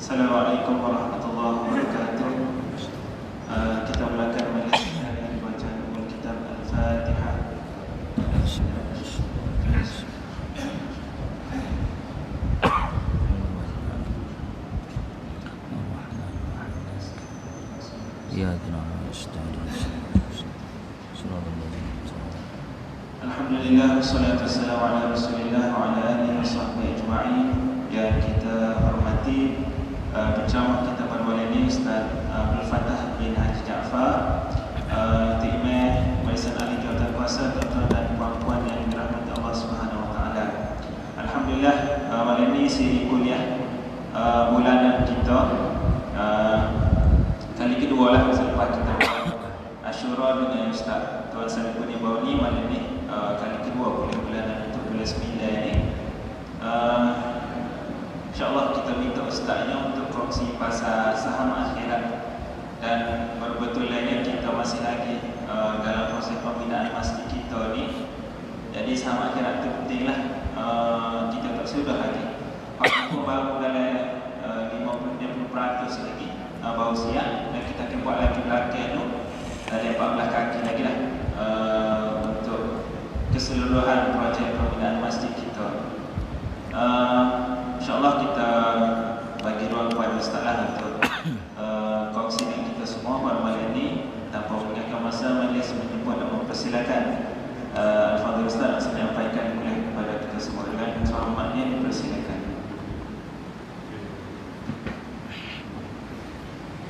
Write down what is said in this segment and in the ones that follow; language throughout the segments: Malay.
Assalamualaikum warahmatullahi wabarakatuh. Kita mulakan majlis dari bacaan Al-Kitab Al-Fatihah. Alhamdulillah, wassalatu wassalamu ala Rasulillah wa ala alihi wa sahbihi ajma'in. Yang kita hormati penceramah kita pada malam ini Ustaz Abdul Fattah bin Haji Jaafar, Imam Majlis Ahli Jawatan Kuasa, tuan-tuan dan puan-puan yang dirahmati Allah Subhanahu wa taala. Alhamdulillah, malam ini siri kuliah bulanan kita kali kedua lah selepas kita Asyura dengan Ustaz Tuan Samipun Bauni. Malam ini kali kedua kuliah bulanan untuk bulan 9 ini. InsyaAllah kita minta Ustaznya untuk kongsi pasal saham akhirat. Dan berbetulnya kita masih lagi dalam proses pembinaan masjid kita ni. Jadi saham akhirat itu pentinglah, kita tak sudah lagi. Kalau baru dalam 50% lagi baru siap. Dan kita akan buat lagi belakang tu dari 14 kaki lagi lah untuk keseluruhan projek pembinaan masjid kita. InsyaAllah kita bagi ruang kepada Ustaz lah untuk kongsi dengan kita semua pada malam ini. Tanpa menggunakan masa, majlis menjemput dan mempersilakan Al-Fadhil Ustaz untuk menyampaikan kuliah kepada kita semua. Dengan hormatnya dipersilakan.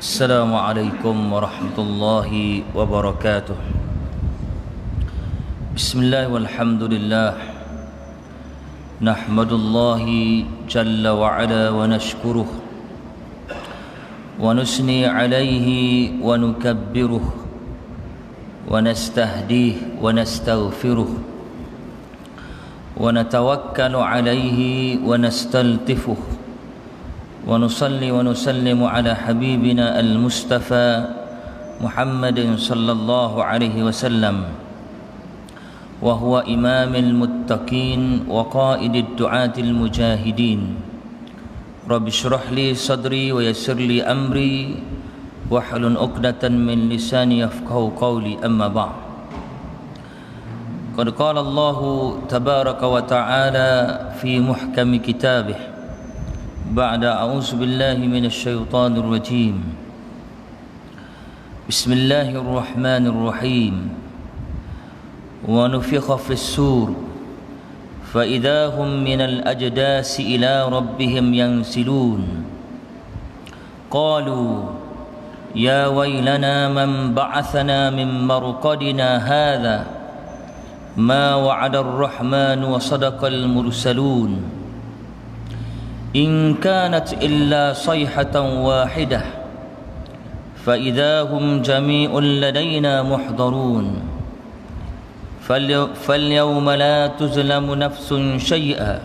Assalamualaikum warahmatullahi wabarakatuh. Bismillah walhamdulillah. Nahmadullahi jalla wa ala wa nashkuruh wa nusni alayhi wa nukabbiruh wa nastahdih wa nastaghfiruh wa natawakkalu alayhi wa nastaltifuh wa nusalli wa nusallimu ala habibina al-Mustafa Muhammadin sallallahu alaihi wasallam wa huwa imamil muttaqin wa qaidid du'atil mujahidin. Rabbi shrah li sadri wa yassir li amri wahlul 'uqdatan min lisani yafqahu qawli, amma ba'd. Qad qala Allah tabaraka wa ta'ala fi muhkami kitabih ba'da a'udzu billahi minasy syaithanir rajim. Bismillahirrahmanirrahim. Wa nufikha fis sur fa idahum minal ajdasi ila rabbihim yansilun. Qalu ya waylana man ba'athana min marqadina hadha ma wa'ada ar-rahman wa sadaqal mursalun. In kanat illa sayhatan wahidah fa idahum jami'un ladaina muhdarun. فاليوم لا تظلم نفس شيئا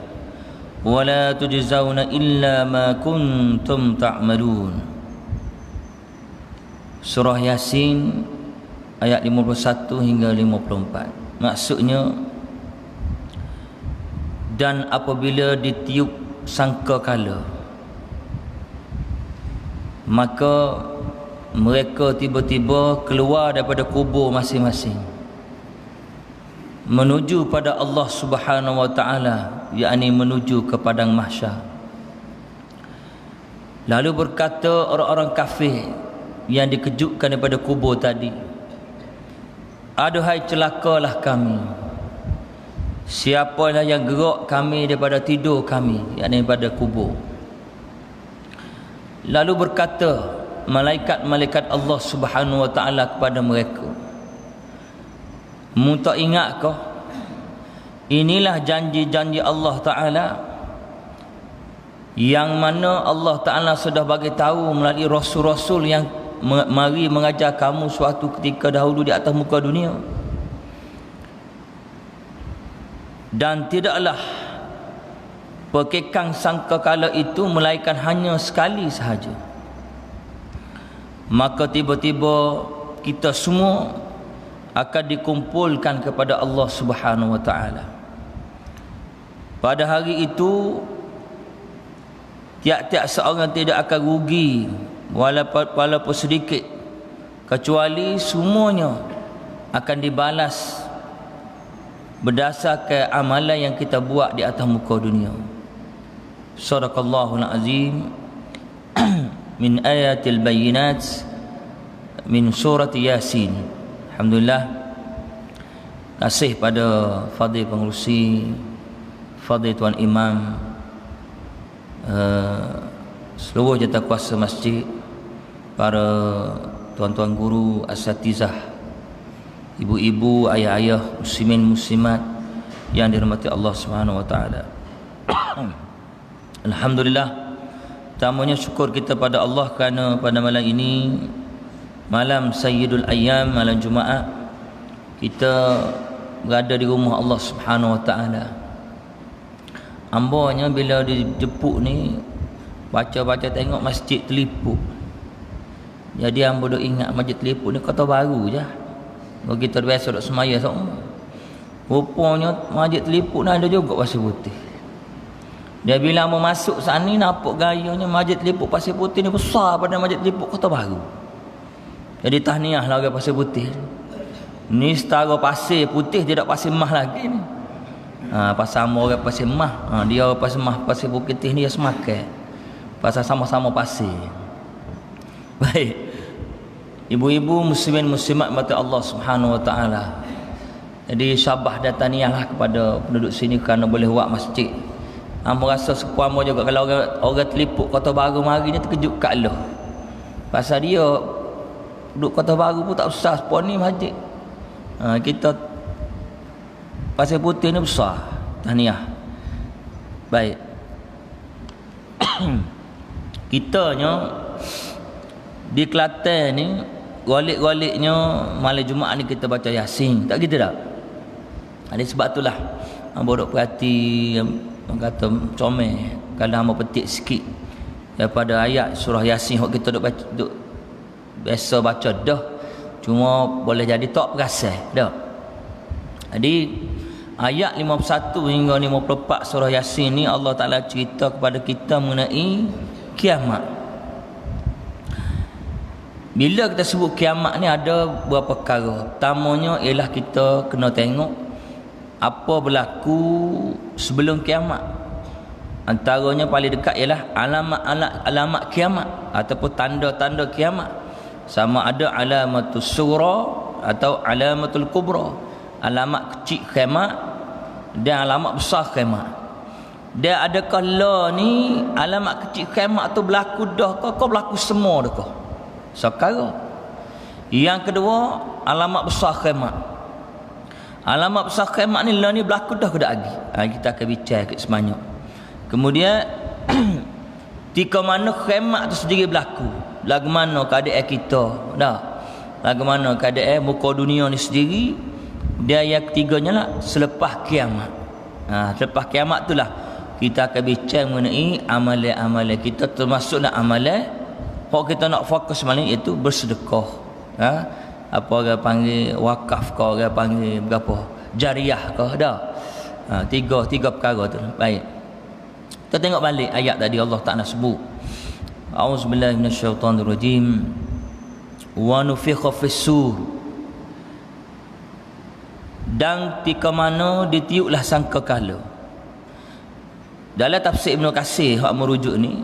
ولا تجزون إلا ما كنتم تعملون. Surah Yasin ayat 51 hingga 54. Maksudnya, dan apabila ditiup sangkakala, maka mereka tiba-tiba keluar daripada kubur masing-masing menuju pada Allah Subhanahu wa taala, yakni menuju ke padang mahsyar. Lalu berkata orang-orang kafir yang dikejutkan daripada kubur tadi, aduhai celakalah kami, siapalah yang gerak kami daripada tidur kami, yakni daripada kubur. Lalu berkata malaikat-malaikat Allah Subhanahu wa taala kepada mereka, mu tak ingat kau, inilah janji-janji Allah Ta'ala yang mana Allah Ta'ala sudah bagi tahu melalui rasul-rasul yang mari mengajar kamu suatu ketika dahulu di atas muka dunia. Dan tidaklah perkekang sangkakala itu melainkan hanya sekali sahaja. Maka tiba-tiba kita semua akan dikumpulkan kepada Allah Subhanahu wa taala. Pada hari itu tiap-tiap seorang tidak akan rugi walaupun sedikit, kecuali semuanya akan dibalas berdasarkan amalan yang kita buat di atas muka dunia. Sadaqallahul azim. Min ayatil bayinat min surat Yasin. Alhamdulillah, kasih pada fadil pengurusi, fadil tuan imam, seluruh jawatankuasa masjid, para tuan-tuan guru, asatizah, ibu-ibu, ayah-ayah, muslimin muslimat yang dirahmati Allah Subhanahu wa taala. Alhamdulillah, pertamanya syukur kita pada Allah kerana pada malam ini, malam Sayyidul Ayyam, malam Jumaat, kita berada di rumah Allah Subhanahu wa taala. Ambanya bila dijemput ni, baca-baca tengok masjid terliput. Jadi hamba duk ingat masjid terliput ni Kota Baru je. Kalau kita biasa duk semaya semua. Rupanya masjid terliput ni ada juga pasir putih. Dia bila hamba masuk sana ni, nampak gayanya masjid terliput pasir putih ni besar pada masjid terliput Kota Baru. Jadi tahniah lah orang pasir putih. Ni setara pasir putih, tidak pasir mah lagi ni. Pasal sama orang pasir mah, dia orang pasir mah, pasir putih ni dia semakan. Pasal sama-sama pasir. Baik, ibu-ibu muslimin muslimat mata Allah Subhanahu wa taala. Jadi syabah dan tahniahlah kepada penduduk sini kerana boleh buat masjid. Hamba rasa sepuan juga kalau orang terliput Kota Baru mari ni terkejut kat Allah. Pasal dia duduk Kota Baru pun tak besar sepuan ni masjid. Kita pasir putih ni besar. Tahniah. Baik. Kitanya di Kelantan ni, golik-goliknya malam Jumaat ni kita baca Yasin. Tak gitu tak? Ada sebab itulah hamba duk perhati, orang kata comel kalau hamba petik sikit daripada ayat surah Yasin hok kita duk baca, duk biasa baca dah, cuma boleh jadi tak perasan dah. Jadi ayat 51 hingga 54 surah Yasin ni Allah Taala cerita kepada kita mengenai kiamat. Bila kita sebut kiamat ni ada beberapa perkara. Pertamanya ialah kita kena tengok apa berlaku sebelum kiamat. Antaranya paling dekat ialah alamat kiamat ataupun tanda-tanda kiamat. Sama ada alamatul sughra atau alamatul kubra. Alamat kecil kiamat dan alamat besar kiamat. Dan adakah la ni alamat kecil kiamat tu berlaku dah ke berlaku semua dah ke? Sekarang. Yang kedua, alamat besar kiamat. Alamat besar kiamat ni la ni berlaku dah ke tak lagi? Kita akan bincang ke sebanyak. Kemudian tika mana kiamat tu sendiri berlaku? Lagu mana keadaan kita? Dah. Lagu mana keadaan muka dunia ni sendiri? Dia yang ketiganya lah selepas kiamat. Selepas kiamat tu lah kita akan bincang mengenai amalan-amalan kita, termasuklah amalan kalau kita nak fokus malam iaitu bersedekah. Apa orang panggil wakaf ke, orang panggil berapa? Jariah ke dah. Tiga perkara tu. Baik. Kita tengok balik ayat tadi Allah Taala sebut. A'udzubillahi minasyaitonirrajim. Wa nufikha fis-sur. Dan tika mana ditiuplah sangkakala. Dalam tafsir Ibn Katsir hak merujuk ni,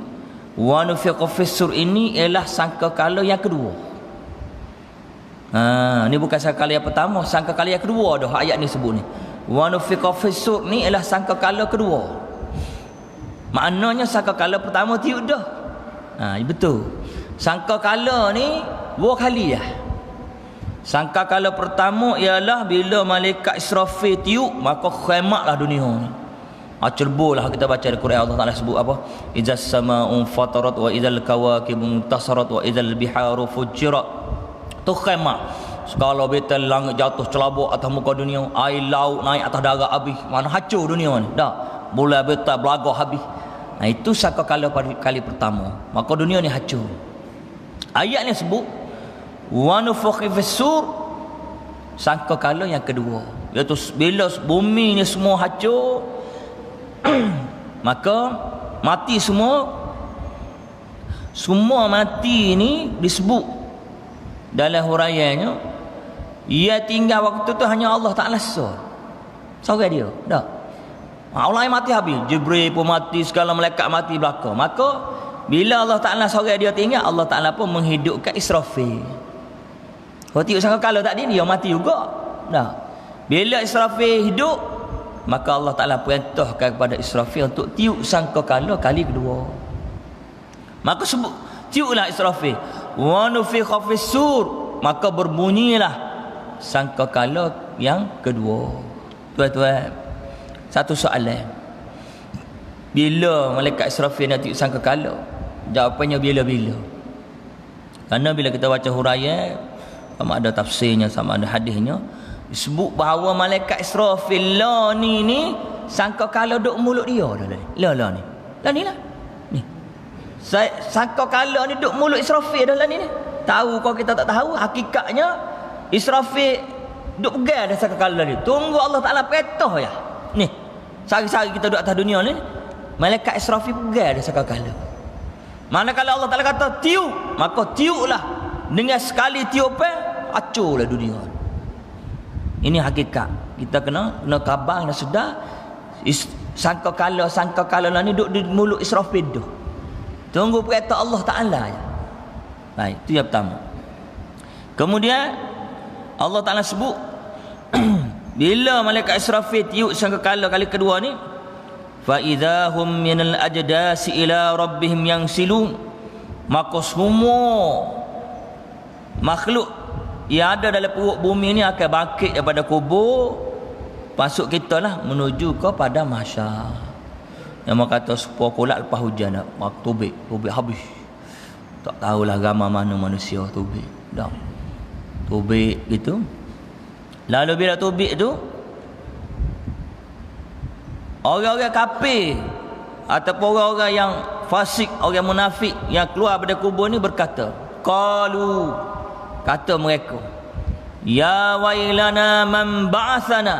wa nufiqa fis-sur ini ialah sangkakala yang kedua. Ni bukan sangkakala yang pertama, sangkakala yang kedua dah ayat ni sebut ni. Wa nufiqa fis-sur ni ialah sangkakala kedua. Maknanya sangkakala pertama tiup dah. Betul. Sangkakala ni dua kali lah. Sangkakala pertama ialah bila malaikat Israfil tiup, maka khiamatlah dunia ni. Cerbolah kita baca di Quran, Allah Taala sebut apa? Izas samaa'un fatarat wa idzal kawakibu muntasarat wa idzal biharu fujirat. Tu khiamat. Segala betul langit jatuh celabuk atas muka dunia, air laut naik atas darat habis. Mana hancur dunia ni. Dah. Bulan betul belagah habis. Itu sangkakala kali pertama. Maka dunia ni hancur. Ayat ni sebut wa nufikha fis-sur, sangkakala yang kedua. Iaitu bila bumi ni semua hancur, maka mati semua, Semua mati ni disebut dalam huraiannya, ia tinggal waktu tu hanya Allah Ta'ala seorang dia. Tak. Allah yang mati habis, Jibril pun mati, segala malaikat mati belakang. Maka bila Allah Ta'ala seorang dia tinggal, Allah Ta'ala pun menghidupkan Israfil. Kau tengok sangka kalau tak dia mati juga. Tak. Bila Israfil hidup, maka Allah Ta'ala perintahkan kepada Israfil untuk tiup sangkakala kali kedua. Maka sebut tiuplah Israfil, wa nufikha fis-sur, maka berbunyilah sangkakala yang kedua. Tuan-tuan, satu soalan, bila malaikat Israfil nak tiup sangkakala? Jawapannya bila-bila. Kerana bila kita baca huraian, sama ada tafsirnya, sama ada hadisnya, disebut bahawa malaikat Israfil lah ni sangkakala duk mulut dia lah ni. Lah ni lah. Ni. Sangkakala ni duk mulut Israfil dah lah ni. Tahu kau kita tak tahu, hakikatnya Israfil duk pegang dah sangkakala ni. Tunggu Allah Ta'ala perintah ya. Ni. Sehari-hari kita duduk atas dunia ni, malaikat Israfil pegang dah sangkakala. Manakala Allah Ta'ala kata tiup, maka tiuplah. Dengan sekali tiupan, hancurlah dunia. Ini hakikat. Kita kena khabar, kena sedar. Sangkakala ni duduk di mulut Israfil tu. Tunggu perintah Allah Ta'ala ya. Baik, itu yang pertama. Kemudian Allah Ta'ala sebut bila malaikat Israfil tiup sangkakala kali kedua ni, fa idahum minal ajdasi ila rabbihim yansilun, maka semua makhluk yang ada dalam perut bumi ni akan bangkit daripada kubur, masuk kita lah menuju kepada mahsyar. Yang orang kata sepuluh kolak lepas hujan nak tubik habis. Tak tahulah agama mana manusia tubik. Dah. Tubik gitu. Lalu bila tubik tu, orang-orang kafir ataupun orang-orang yang fasik, orang munafik yang keluar daripada kubur ni berkata, qalu, kata mereka, ya wailana man ba'athana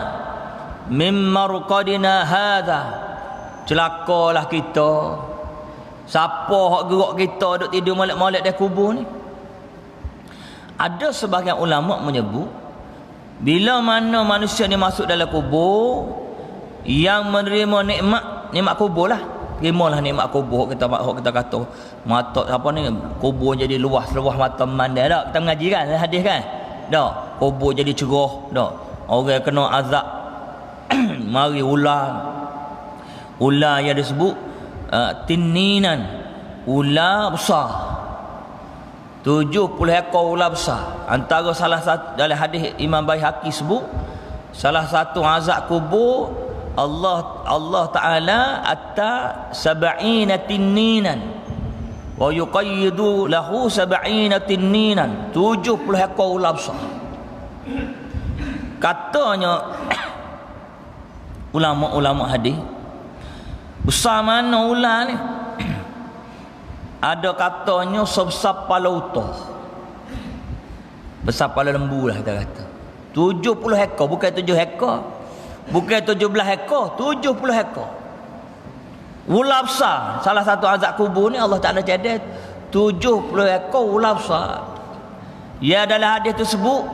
min marqadina hadha, celakalah kita, siapa hak gerak kita duk tidur molek-molek di kubur ni. Ada sebahagian ulama menyebut bila mana manusia ni masuk dalam kubur, yang menerima nikmat kubur lah, terimalah nikmat kubur. Kita kata mata apa ni, kubur jadi luas mata memandang tak. Kita mengaji kan hadis kan, tak, kubur jadi cerah, tak, orang kena azab mari ular yang disebut tinninan, ular besar, 70 ekor ular besar. Antara salah satu dalam hadis Imam Baihaqi sebut, salah satu azab kubur Allah Ta'ala atta sab'ina tinninan wa yuqayyidu lahu sab'ina tinninan, 70 ekor ular besar. Katanya ulama-ulama hadis, besar mana ular ni? Ada katanya sebesar kepala utah, besar kepala lembu lah kita kata. 70 ekor, bukan 7 ekor, bukan 17 ekor, 70 ekor ular besar. Salah satu azab kubur ni Allah Ta'ala cadat 70 ekor ular besar. Ya, dalam hadis tersebut,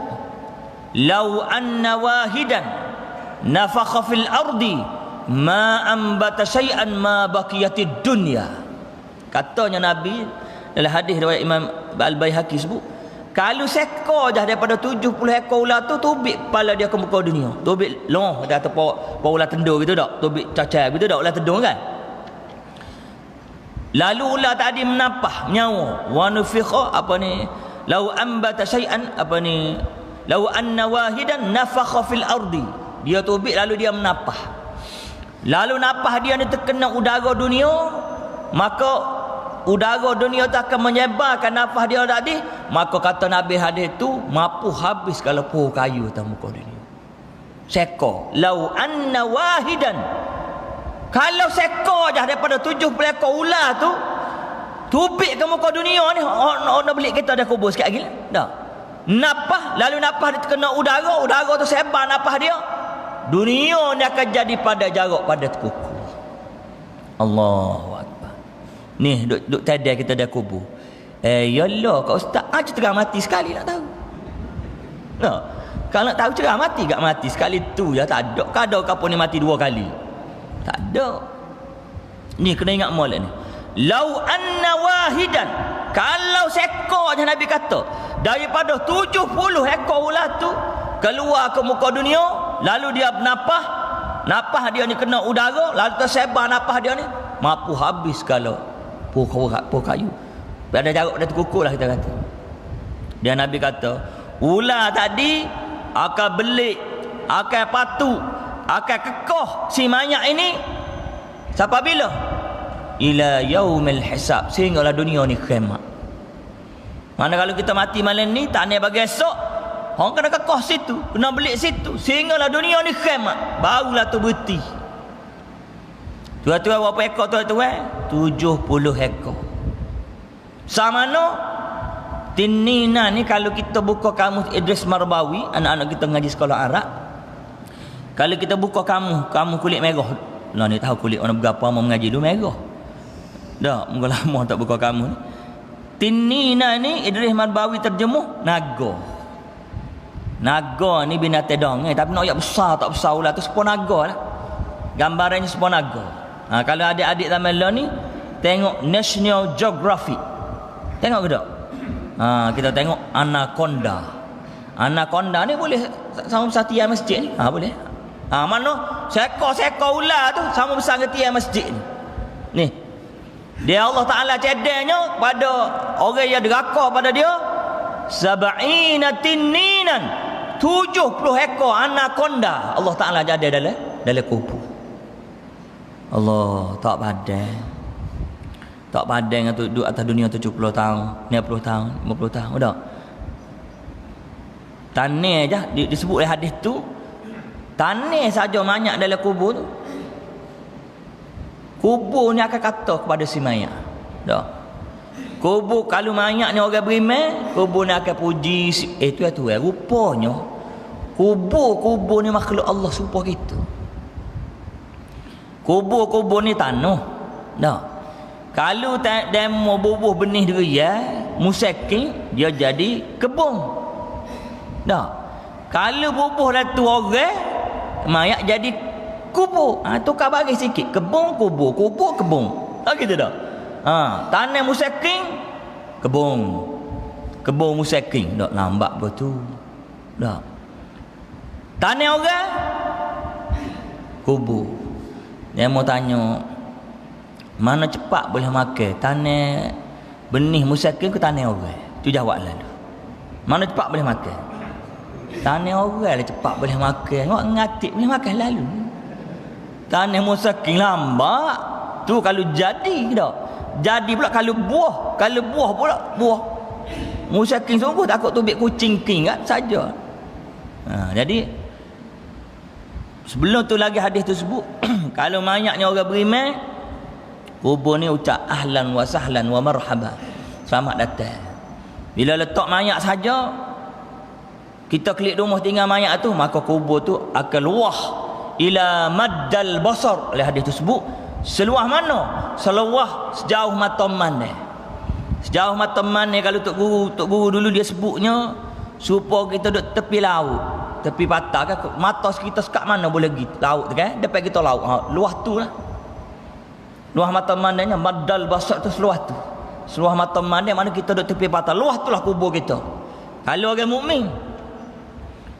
lau anna wahidan nafakha fil ardi ma ambata syai'an ma baqiyatid dunya. Katanya Nabi dalam hadis riwayat Imam Al-Baihaqi sebut, kalau seekor dah daripada 70 ekor ular tu tubik kepala dia ke muka dunia, tubik long dah atau ular tendur gitu tak, tubik cacar gitu tak, ular tendur kan. Lalu ular tadi menapah nyawa, wa nufikha apa ni, lau ambata syai'an apa ni, lau anna wahidan nafakha fil ardi, dia tubik lalu dia menapah, lalu napah dia ni terkena udara dunia, maka udara dunia tu akan menyebarkan nafas dia tadi. Maka kata Nabi hadis tu mampu habis kalau pohon kayu atas muka dunia. Sekor, lau anna wahidan, kalau sekor dah daripada 70 ekor ular tu tubik ke muka dunia ni, nak beli kita dah kubur sikit lagi dah. Napah, lalu napah dia terkena udara tu sebar napah dia, dunia ni akan jadi pada jarak pada kuku. Allahu Akbar. Ni duk tadai kita dah kubur. Yalah kau ustaz, cerah mati sekali nak tahu. No. Kalau nak tahu cerah mati gak mati sekali tu ya, tak ada. Kadang kapun ni mati 2 kali. Tak ada. Ni kena ingat molek ni. Lau anna wahidan, kalau seekor je Nabi kata daripada 70 ekor ular tu keluar ke muka dunia, lalu dia napah dia ni kena udara, lalu tersebar napah dia ni, mampu habis kalau pokok kayu. Ada jarak dah terkukur lah kita kata. Dia Nabi kata ular tadi akan belik, akan patu, akan kekoh si mayat ini sampai bila? Ila yaumil hisab, sehinggalah dunia ni kiamat. Mana kalau kita mati malam ni tak naik bagi esok, orang kena kekoh situ, kena belik situ, sehinggalah dunia ni kiamat, barulah tu berhenti. Tuan-tuan berapa ekor tuan-tuan? 70 ekor. Sama no tinina ni, kalau kita buka kamus Idris Marbawi, anak-anak kita mengaji sekolah Arab, kalau kita buka kamus kulit merah, lah ni tahu kulit orang berapa mau mengaji dulu merah. Dah, mungkin lama tak buka kamus ni. Tinina ni Idris Marbawi terjemuh naga. Naga ni binatang dong, tapi nak ayat besar tak besar ular tu sepon naga lah. Gambarannya sepon naga. Kalau adik-adik zaman lah ni tengok National Geographic, tengok ke tak? Kita tengok anaconda. Anaconda ni boleh sama besar tiang masjid ni. Boleh. Mana seekor ular tu sama besar ke tiang masjid ni. Ni. Dia Allah Taala cedeknya pada orang yang deraka pada dia, sab'ina tinninan, 70 ekor anaconda Allah Taala jadi dalam kubur. Allah tak padan dengan duduk atas dunia 70 tahun, 90 tahun, 50 tahun dah. Tanah je disebut oleh hadis tu, tanah saja banyak dalam kubur tu. Kubur ni akan kata kepada si mayat. Dah. Kubur kalau mayat ni orang beriman, kubur ni akan puji tu rupanya kubur ni makhluk Allah serupa kita. Kubur ni tanah. Dah. Kalau demo bubuh benih dia, musakin dia jadi kebun. Dah. Kalau bubuh dah tu orang, mayat jadi kubur. Tukar bagi sikit, kebun kubur, kubur kebun. Tak gitu dah. Tanah musakin, kebun. Kebun musakin, dak lambat betul. Dah. Tanah orang, kubur. Dia mau tanya, mana cepat boleh makan? Tanah benih musakin ke tanah orang? Tu jawab lalu. Mana cepat boleh makan? Tanah orang lah cepat boleh makan. Ngak ngatik boleh makan lalu. Tanah musakin lambat. Tu kalau jadi dah. Jadi pula kalau buah pula buah. Musakin sungguh takut tubik kucing king kan saja. Jadi sebelum tu lagi hadis tu sebut kalau mayatnya orang beriman, kubur ni ucap ahlan wa sahlan wa marhaba, selamat datang. Bila letak mayat saja, kita klik rumah tinggal mayat tu, maka kubur tu akan luah ila maddal basar. Oleh hadis tu sebut seluah mana? Seluah sejauh mata mandang. Sejauh mata mandang. Kalau Tok Guru dulu dia sebutnya supaya kita duduk tepi laut, tepi patah kan, mata kita sekat mana boleh pergi laut tu kan, depan kita laut. Luah tu lah. Luah mata mandangnya maddal basar tu seluah tu. Seluah mata mandang mana kita duduk tepi patah. Luah tu lah kubur kita. Kalau orang mukmin.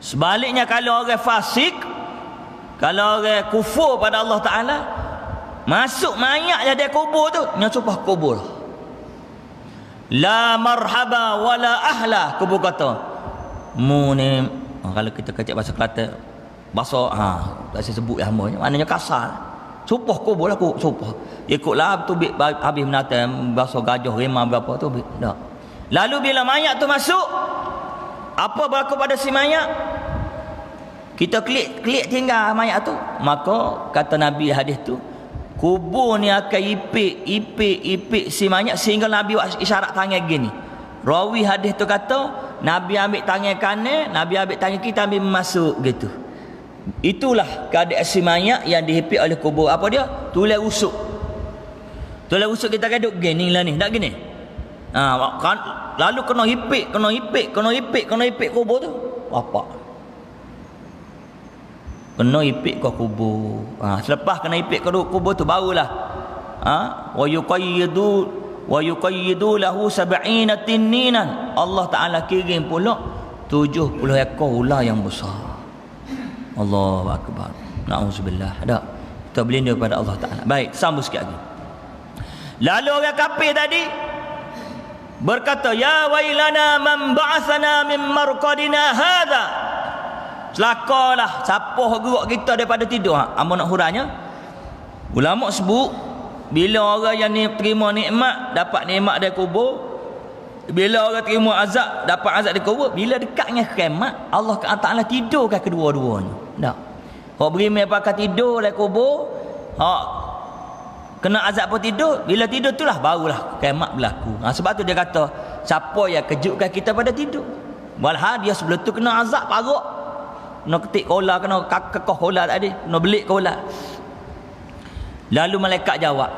Sebaliknya kalau orang fasik, kalau orang kufur pada Allah Ta'ala, masuk mayat dia kubur tu, yang supah kubur. La marhaba wala ahla, kubur kata. Mu ni, kalau kita kecek bahasa Kelantan, bahasa, tak saya sebut yang maknanya kasar. Supah kubur lah, supah. Ikutlah tu habis menatang, bahasa gajah, rimah berapa tu, dah. Lalu bila mayat tu masuk, apa berlaku pada si mayat? Kita klik tinggal mayat tu, maka kata Nabi hadis tu, kubur ni akan ipik si mayat sehingga Nabi buat isyarat tangan gini. Rawi hadis tu kata Nabi ambil tangan kanan, Nabi ambil tangan kita, ambil masuk gitu. Itulah keadaan si mayat yang dihipik oleh kubur. Apa dia? Tulang rusuk. Tu lah usuk kita reduk gini lah ni. Tak gini. Kan, lalu kena ipik kubur tu. Apa? Kena ipik ke kubur. Selepas kena ipik ke kubur tu barulah. Wa yuqayyidu lahu 70 tinninan. Allah Taala kirim pula 70 ekor ular yang besar. Allahu akbar. Nauzubillah. Dak. Kita berlindung kepada Allah Taala. Baik, sambung sikit lagi. Lalu orang kafir tadi berkata, ya wailana man ba'athana min marqadina hadha. Celakalah siapa gerak kita daripada tidur. Amun nak hurainya, ulama sebut bila orang yang ni terima nikmat dapat nikmat dari kubur, bila orang terima azab dapat azab dari kubur, bila dekat dengan kiamat Allah Taala tidurkan kedua-duanya. Tak. Hok berimeh pakai tidur dari kubur, hok kena azab pun tidur, bila tidur itulah barulah kiamat berlaku. Sebab tu dia kata siapa yang kejutkan kita pada tidur. Walhal dia sebelum tu kena azab paruk. Kena ketik kola, kena kekoh kola tadi, kena belik kola. Lalu malaikat jawab,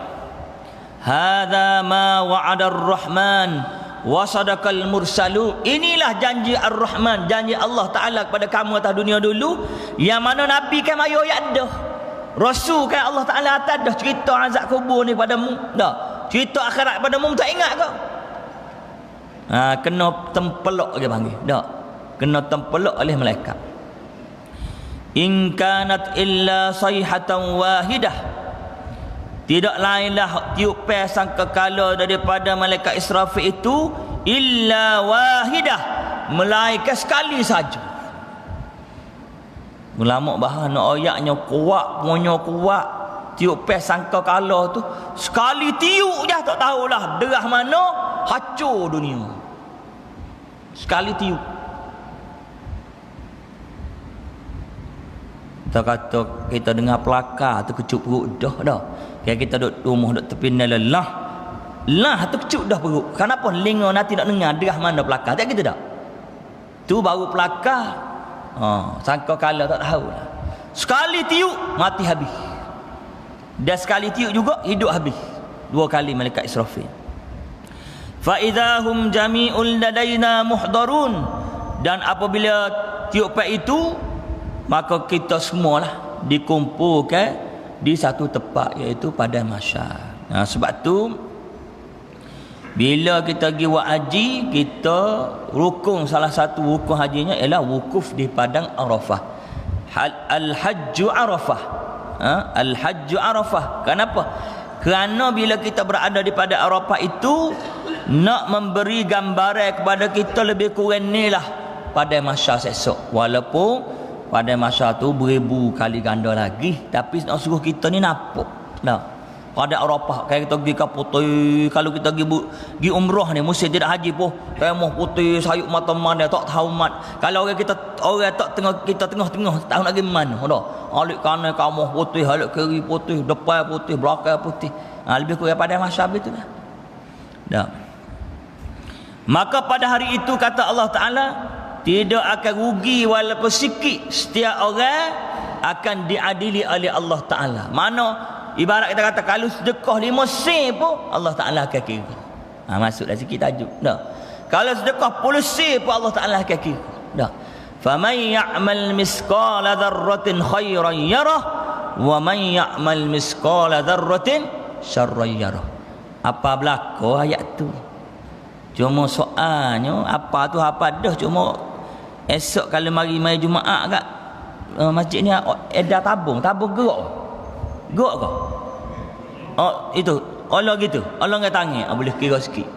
hadza ma wa'ada ar-rahman wa sadaqal mursalu. Inilah janji ar-rahman, janji Allah Taala kepada kamu atas dunia dulu, yang mana nabi kan mayu ayat dah, rasul kan Allah Taala atas dah cerita azab kubur ni padamu dah, cerita akhirat padamu tak ingat ke? Kena tempelok dia panggil dah, kena tempelok oleh malaikat. In kanat illa sayhatan wahidah, tidak lainlah tiupan sangkakala daripada malaikat Israfil itu illa wahidah, melainkan sekali saja. Ulama bahan ayatnya kuat, punya kuat. Tiupan sangkakala tu sekali tiup je tak tahulah derah mana hancur dunia. Sekali tiup. Kita kata kita dengar pelakar tu kecup perut dah. Kayak kita duduk rumah duduk tepi lelah. Lah tu kecup dah perut. Kenapa linga nanti nak dengar derah mana pelakar? Tak gitu dah. Tu baru pelakar. Sangka kala tak tahu lah. Sekali tiup mati habis. Dan sekali tiup juga hidup habis. 2 kali malaikat Israfil. Fa idahum jami'ul ladaina muhdarun. Dan apabila tiupan itu, maka kita semualah dikumpulkan di satu tempat, iaitu pada mahsyar. Sebab tu bila kita pergi buat haji, kita rukun, salah satu rukun hajinya ialah wukuf di padang Arafah. Al-hajju Arafah. Al-hajju Arafah. Kenapa? Kerana bila kita berada di pada Arafah itu nak memberi gambaran kepada kita lebih kurang ni lah pada mahsyar esok. Walaupun pada masa tu beribu kali ganda lagi, tapi nak suruh kita ni nampak. Pada Arafah kayak kita pergi ke putih, kalau kita pergi umrah ni musim tidak haji pun kemah putih sayuk mata mana tak tahu mat. Kalau orang tak tengah tahu nak pergi mana dah. Alik kanan kamu putih, alik kiri putih, depan putih, belakang putih. Lebih kurang pada masa itu dah. Dah. Maka pada hari itu kata Allah Taala, tidak akan rugi walaupun sikit, setiap orang akan diadili oleh Allah Ta'ala. Mana ibarat kita kata kalau sedekah 5 sen pun Allah Ta'ala akan kira. Masuklah sikit tajuk. Kalau sedekah 10 sen pun Allah Ta'ala akan kira. Faman ya'mal misqala dzarratin khairan yarah wa man ya'mal misqala dzarratin syarran yarah. Apa berlaku ayat tu? Cuma soalnya apa tu apa dah, cuma esok kalau mari Jumaat kat masjid ni ada tabung gerak ke? Itu Allah gitu, Allah dengan tangan boleh kira sikit.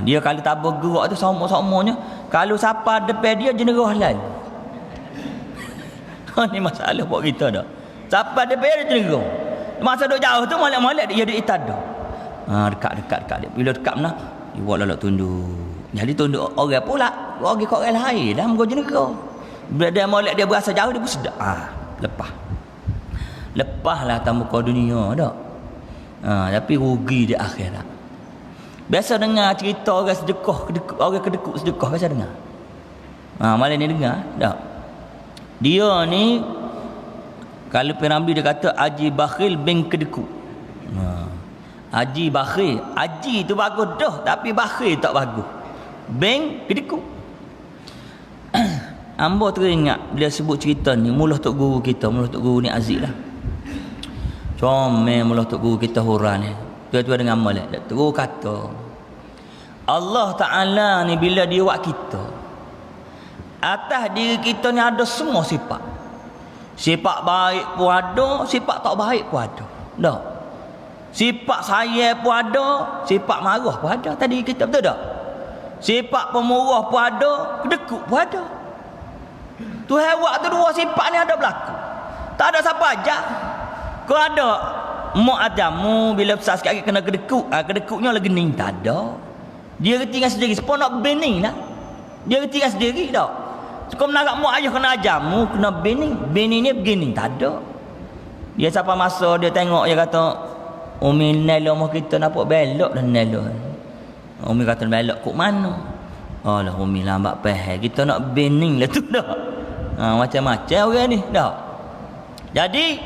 Dia kalau tabung gerak tu sama-samanya, kalau siapa depan dia jenerah lain. Ni masalah buat kita dah. Siapa depan dia jenerah. Masa duk jauh tu molek-molek dia duk itada. Dekat. Bila dekat mana dia buat lalak tunduk. Jadi tunduk orang pula, orang ke orang lain dah muka jenaka. Bila dia molek dia berasa jauh, dia pun sedap. Lepaslah atas muka dunia dak. Tapi rugi di akhirat. Biasa dengar cerita orang sedekah, orang kedekut sedekah, biasa dengar. Malam ni dengar dak. Dia ni kalau Nabi dia kata Haji Bakhil bin Kedekut. Haji bakhil. Haji tu bagus dah, tapi bakhil tak bagus. Bank kedekut. Ambo teringat bila sebut cerita ni, mula tok guru kita, mula tok guru ni Aziz lah. Comel mula tok guru kita Huran ni. Tuan-tuan dengan amal ni. Tok guru kata, Allah Ta'ala ni bila dia buat kita, atas diri kita ni ada semua sifat. Sifat baik pun ada, sifat tak baik pun ada. Tak? Sifat sayang pun ada, sifat marah pun ada. Tadi kita betul tak? Sifat pemurah pun ada, kedekut pun ada. Tuhan buat tu dua sifat ni ada berlaku. Tak ada siapa aja. Kau ada mak adamu bila besar sikit lagi kena kedekut. Kedekutnya lagi ni tak ada. Dia reti dengan sendiri. Siapa nak bening lah. Dia reti dengan sendiri tak? Kau menarak mak ayah kena ajamu, kena bening. Bening ni begini tak ada. Dia siapa masa dia tengok dia kata, Umi nelo mah kita nampak belok dah nelo. Umi kata belok kok mana? Alah Umi lambat faham. Kita nak bening lah tu dah. Macam-macam orang ni dah. Jadi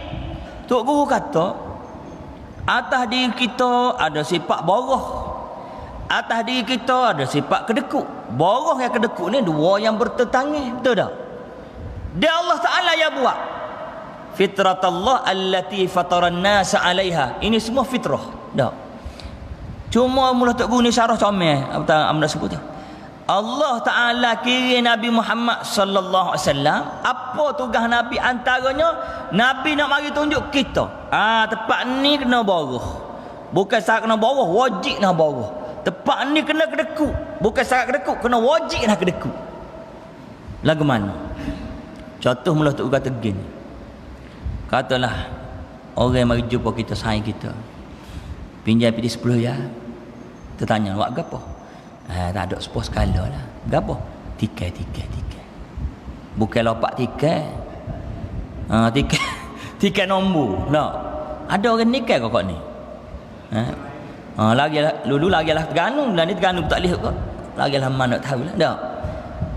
Tok Guru kata, atas diri kita ada sifat boroh. Atas diri kita ada sifat kedekut. Boroh yang kedekut ni dua yang bertetangih. Betul tak? Dia Allah Ta'ala yang buat. Fitratallah allati fataran nasa alaiha. Ini semua fitrah. Tak? Cuma mula Tok Guru ni syarah comel. Apa Amna sebut tu? Allah Ta'ala kira Nabi Muhammad sallallahu alaihi wasallam. Apa tugas Nabi? Antaranya Nabi nak mari tunjuk kita. Tempat ni kena boroh. Bukan syarat kena boroh, wajib nak boroh. Tempat ni kena kedekut. Bukan syarat kedekut, kena wajib nak kedekut. Lagu mana? Contoh mula Tok kata gini. Katalah orang yang mari jumpa kita, sayang kita, pinjam PD 10 ya. Tertanya, buat apa? Tak ada sepuluh skala lah. Gapo? Tiket. Bukan lopak tiket. Tiket nombor. Tak. Ada orang nikah kok ni. Lagi lah Terengganu. Dan ni Terengganu tak lihat kok. Lagi lah mana tahu lah. Tak.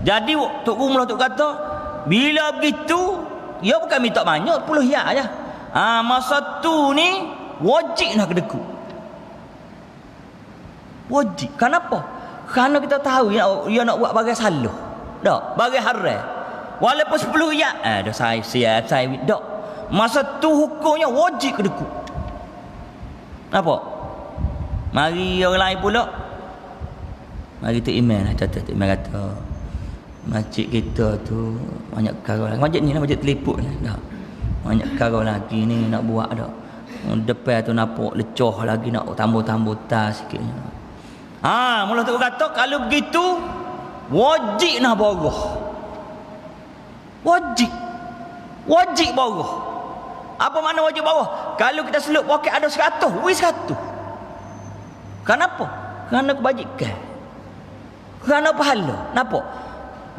Jadi Tok Guru mula Tok kata, bila begitu, dia bukan minta banyak, 10 ya aja. Masa tu ni wajib nak kedekut. Wajib. Kenapa? Kerana kita tahu dia nak buat bagai salah. Tak? Bagai haram. Walaupun 10 ya, dah saya siap. Tak. Masa tu hukumnya wajib kedekut. Apa? Mari orang lain pula. Mari tu email lah. Catat email kata, masjid kita tu banyak perkara lagi. Masjid ni lah, masjid teliput lah. Tak? Banyak perkara lagi ni nak buat tak? Depan tu nampak lecoh lagi, nak tambah-tambah tas sikit. Mula tu kata kalau begitu wajib nak boroh. Wajib boroh. Apa makna wajib boroh? Kalau kita seluk poket ada 100, wis 100. Kenapa? Kerana kebajikan. Kerana pahala. Nampak?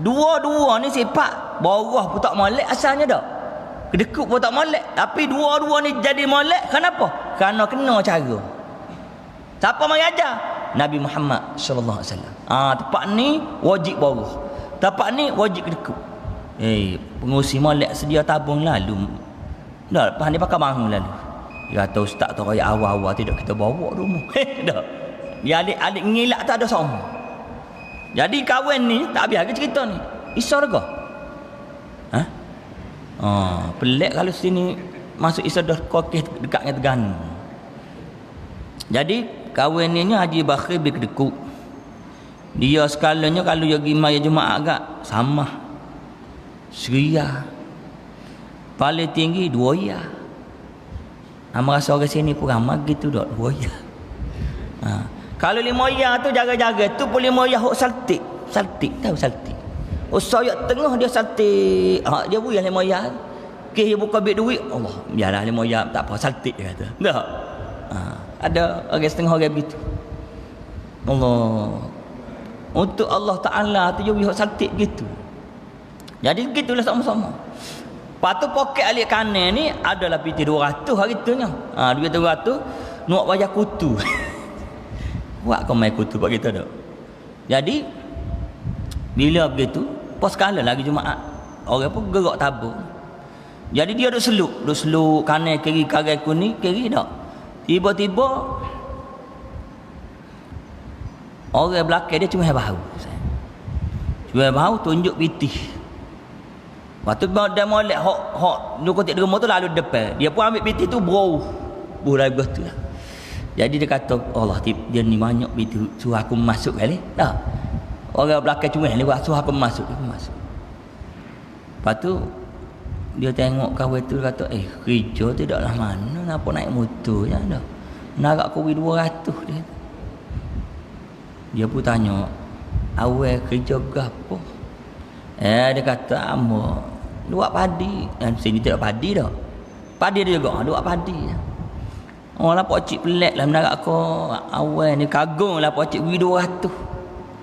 Dua-dua ni sifat boroh pun tak molek asalnya dah. Kedekut pun tak molek, tapi dua-dua ni jadi molek. Kenapa? Kerana kena cara. Siapa mari ajar? Nabi Muhammad sallallahu alaihi wasallam. Tempat ni wajib boroh. Tempat ni wajib kedekut. Pengurusi molek sedia tabung lalu. Dah lepas ni pakai bangun lalu. Dia kata ustaz tu raya awal-awal tidak kita bawa rumah. Dah. Dia adik-adik ngilak tak ada sama. Jadi kawan ni tak habis lagi cerita ni. Isar ke? Pelik kalau sini masuk Isar dah kokeh dekat dengan Terengganu. Jadi kawan ni Haji Bakhir bin kedekut. Dia skalanya kalau dia pergi maya Jumaat agak sama. Seria. Paling tinggi 2 ya. Rasa orang sini pun ramai gitu dah 2 ya. Kalau 5 ya tu jaga-jaga tu pun 5 ya hok saltik. Saltik tahu saltik. Soyak tengah dia saltik. Dia buih 5 ya. Dia buka beg duit. Allah, biarlah 5 ya tak apa saltik dia kata. Tak. Ada orang setengah orang begitu. Allah. Untuk Allah Ta'ala tu dia buih saltik gitu. Jadi begitulah sama-sama. Lepas tu poket alik kanan ni adalah piti 200 hari tu nya. Duit 200 nak bayar kutu. Buat kau main kutu buat kita tak. Jadi bila begitu pos kala lagi Jumaat. Orang pun gerak tabung. Jadi dia duk seluk kanan kiri kanan kuning kiri dak. Tiba-tiba Orang belakang dia cuma bau. Cuma bau tunjuk pitih. Waktu dia molek hok nukotik derma tu lalu depan. Dia pun ambil pitih tu bro. Burai betul lah. Jadi dia kata Allah dia ni banyak pitih suruh aku masuk kali. Dah. Orang belakang cuma ni suruh aku masuk, aku masuk. Lepas tu dia tengok kawan tu kata kerja tidaklah mana kenapa naik motor je dah. Nak aku 200 dia. Dia pun tanya, awal kerja gapo? Dia kata, amo luak padi. Dan sini tidak padi dah. Padi dia juga, luak padi. Oh lah pak cik pelik lah menarak aku awal ni kagum lah pak cik 200.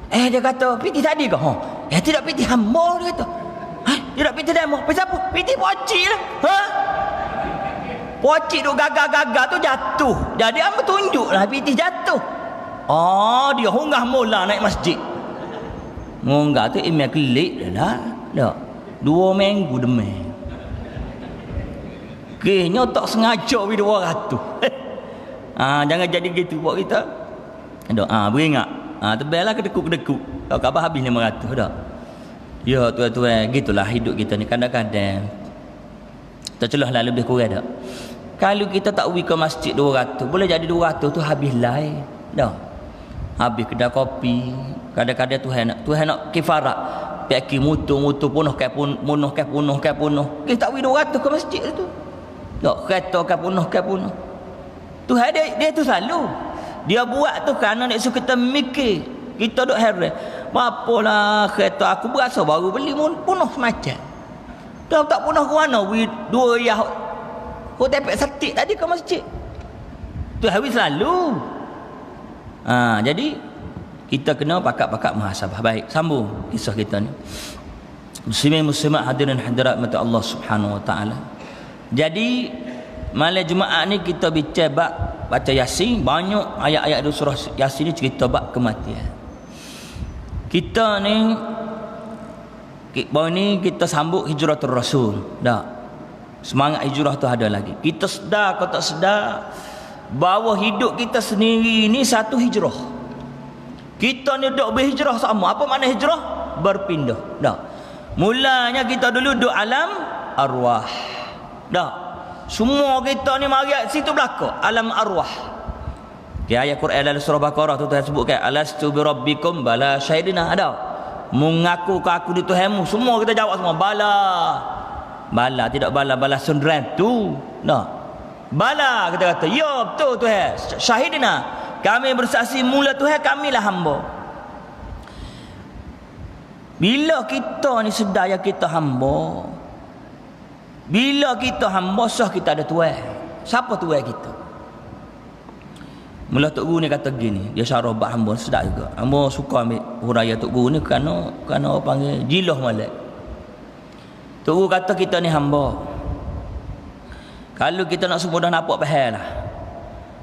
Dia kata, piti tadi ke? Tidak piti hamba dia kata. Tidak piti demo. Piti apa? Piti pak cik lah. Pak cik tu gagah-gagah tu jatuh. Jadi hamba tunjuk lah piti jatuh. Dia hunggah mula naik masjid. Munggah tu email klik dah. Dah. 2 minggu demam. Kayaknya tak sengaja 200. Jangan jadi gitu buat kita. Dah, beringat. Tebelah kedekuk-kedekuk. Kalau khabar habis 500 dah. Ya tuan-tuan, gitulah hidup kita ni kadang-kadang. Tercelah lah lebih kurang dah. Kalau kita tak pergi ke masjid 200, boleh jadi 200 tu habis lain. Dah. Habis kedai kopi, kadang-kadang Tuhan nak kifarat. Peki mutu punuh ke punuh. Kita tak pergi 200 ke masjid tu. Tak kereta ke punuh. Tuhan dia tu selalu. Dia buat tu kerana nak suruh kita mikir. Kita duk heran. Apalah kereta aku berasa baru beli punuh semacam. Dah tak punuh ke mana? 2 riyah. Kau tepek setik tadi ke masjid. Tuhan selalu. Jadi kita kena pakat-pakat muhasabah. Baik, sambung kisah kita ni. Muslimin muslimat hadirin hadirat mata Allah Subhanahu wa taala. Jadi malam Jumaat ni kita bincang baca Yasin, banyak ayat-ayat di surah Yasin ni cerita bab kematian. Kita ni baru ni kita sambut hijratul Rasul. Dah. Semangat hijrah tu ada lagi. Kita sedar atau tak sedar bahawa hidup kita sendiri ni satu hijrah. Kita ni duk berhijrah sama. Apa makna hijrah? Berpindah. Dah. Mulanya kita dulu duk alam arwah. Dah. Semua kita ni mari situ belaka alam arwah. Ayat Quran dalam surah Baqarah tu Tuhan sebut kan alastu bi rabbikum bala syahidina. Ada. Mengaku ke aku di Tuhanmu. Semua kita jawab semua bala. Bala tidak bala sunran tu. Dah. Bala kita kata ya betul Tuhan syahidina kami bersaksi mula Tuhan kamilah hamba. Bila kita ni sedar yang kita hamba, bila kita hamba sah kita ada Tuhan. Siapa Tuhan kita? Mula Tok Guru ni kata gini, dia syarah bab hamba sedar juga. Hamba suka ambil huraian Tok Guru ni kerana orang panggil jilah malak. Tok Guru kata kita ni hamba. Kalau kita nak semua dah nampak faham lah.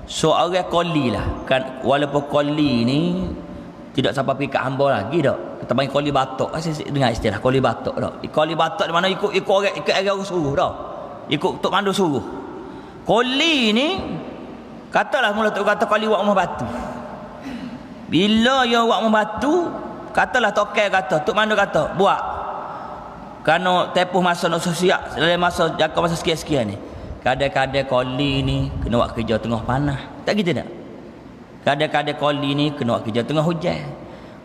Seorang koli lah. Kan, walaupun koli ni tidak sampai pergi kat hamba lagi dah. Kita panggil koli batok. Saya dengar istilah koli batok dah. Koli batok di mana ikut orang suruh dah. Ikut Tok Mandu suruh. Koli ni katalah mula Tok kata koli wak rumah batu. Bila yang wak rumah batu, katalah tokai kata, Tok Mandu kata, buat. Kerana tempoh masa nak siap dalam masa jangka masa sekian-sekian ni. Kadang-kadang koli ni kena buat kerja tengah panas. Tak gitu tak? Kadang-kadang koli ni kena buat kerja tengah hujan.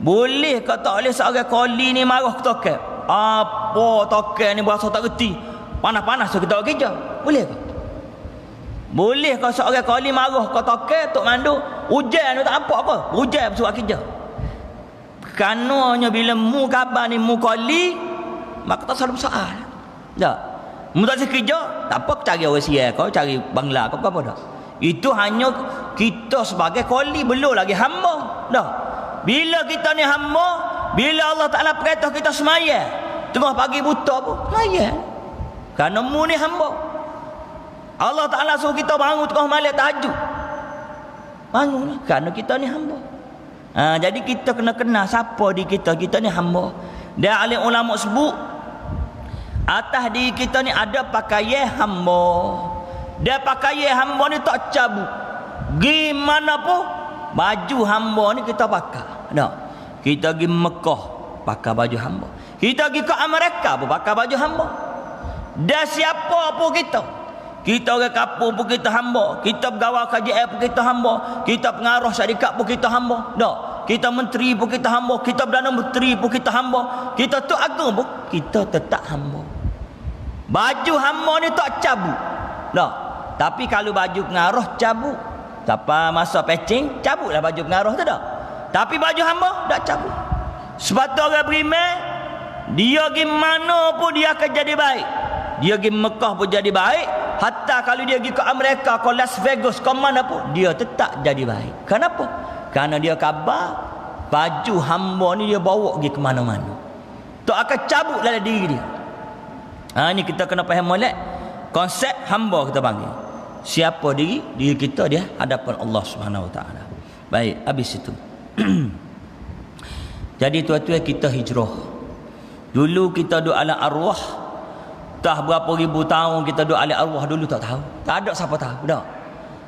Boleh ke tak boleh seorang koli ni marah ke tokai? Apa tokai ni berasa tak reti? Panas-panas so kita buat kerja. Boleh ke? Boleh ke seorang koli marah ke tokai Tok Mandu? Hujan tu tak apa. Hujan bersuat kerja. Kananya bila mu khabar ni mu koli, maka tak selalu soal. Tak? Mu tak kerja, tak apa cari orang siap kau, cari bangla kau apa dah. Itu hanya kita sebagai koli belum lagi hamba. Dah. Bila kita ni hamba, bila Allah Taala perintah kita semaya, tengah pagi buta pun semaya. Kerana mu ni hamba. Allah Taala suruh kita bangun tengah malam tahajud. Bangun kerana kita ni hamba. Jadi kita kena kenal siapa di kita ni hamba. Dan alim ulama sebut atas diri kita ni ada pakaian hamba. Dia pakaian hamba ni tak cabut. Gimana pun baju hamba ni kita pakai. Tak. Kita pergi Mekah pakai baju hamba. Kita pergi ke Amerika pun pakai baju hamba. Dan siapa pun kita. Kita orang kapur pun kita hamba. Kita pegawai KJL pun kita hamba. Kita pengarah syarikat pun kita hamba. Tak. Kita menteri pun kita hamba. Kita Perdana Menteri pun kita hamba. Kita Tok Agong pun kita tetap hamba. Baju hamba ni tak cabut. Tak. Tapi kalau baju pengarah cabut. Sampai masa patching cabutlah baju pengarah tu tak. Tapi baju hamba tak cabut. Sebab tu orang beriman, dia pergi mana pun dia akan jadi baik. Dia pergi Mekah pun jadi baik. Hatta kalau dia pergi ke Amerika, ke Las Vegas, ke mana pun, dia tetap jadi baik. Kenapa? Karena dia khabar baju hamba ni dia bawa pergi ke mana-mana. Tak akan cabut dalam diri dia. Ni kita kena faham molek. Konsep hamba kita panggil. Siapa diri? Diri kita dia hadapan Allah Subhanahu Wa Taala. Baik, habis itu. Jadi tuan-tuan, kita hijrah. Dulu kita duduk ala arwah. Dah berapa ribu tahun kita duduk ala arwah dulu tak tahu. Tak ada siapa tahu dah.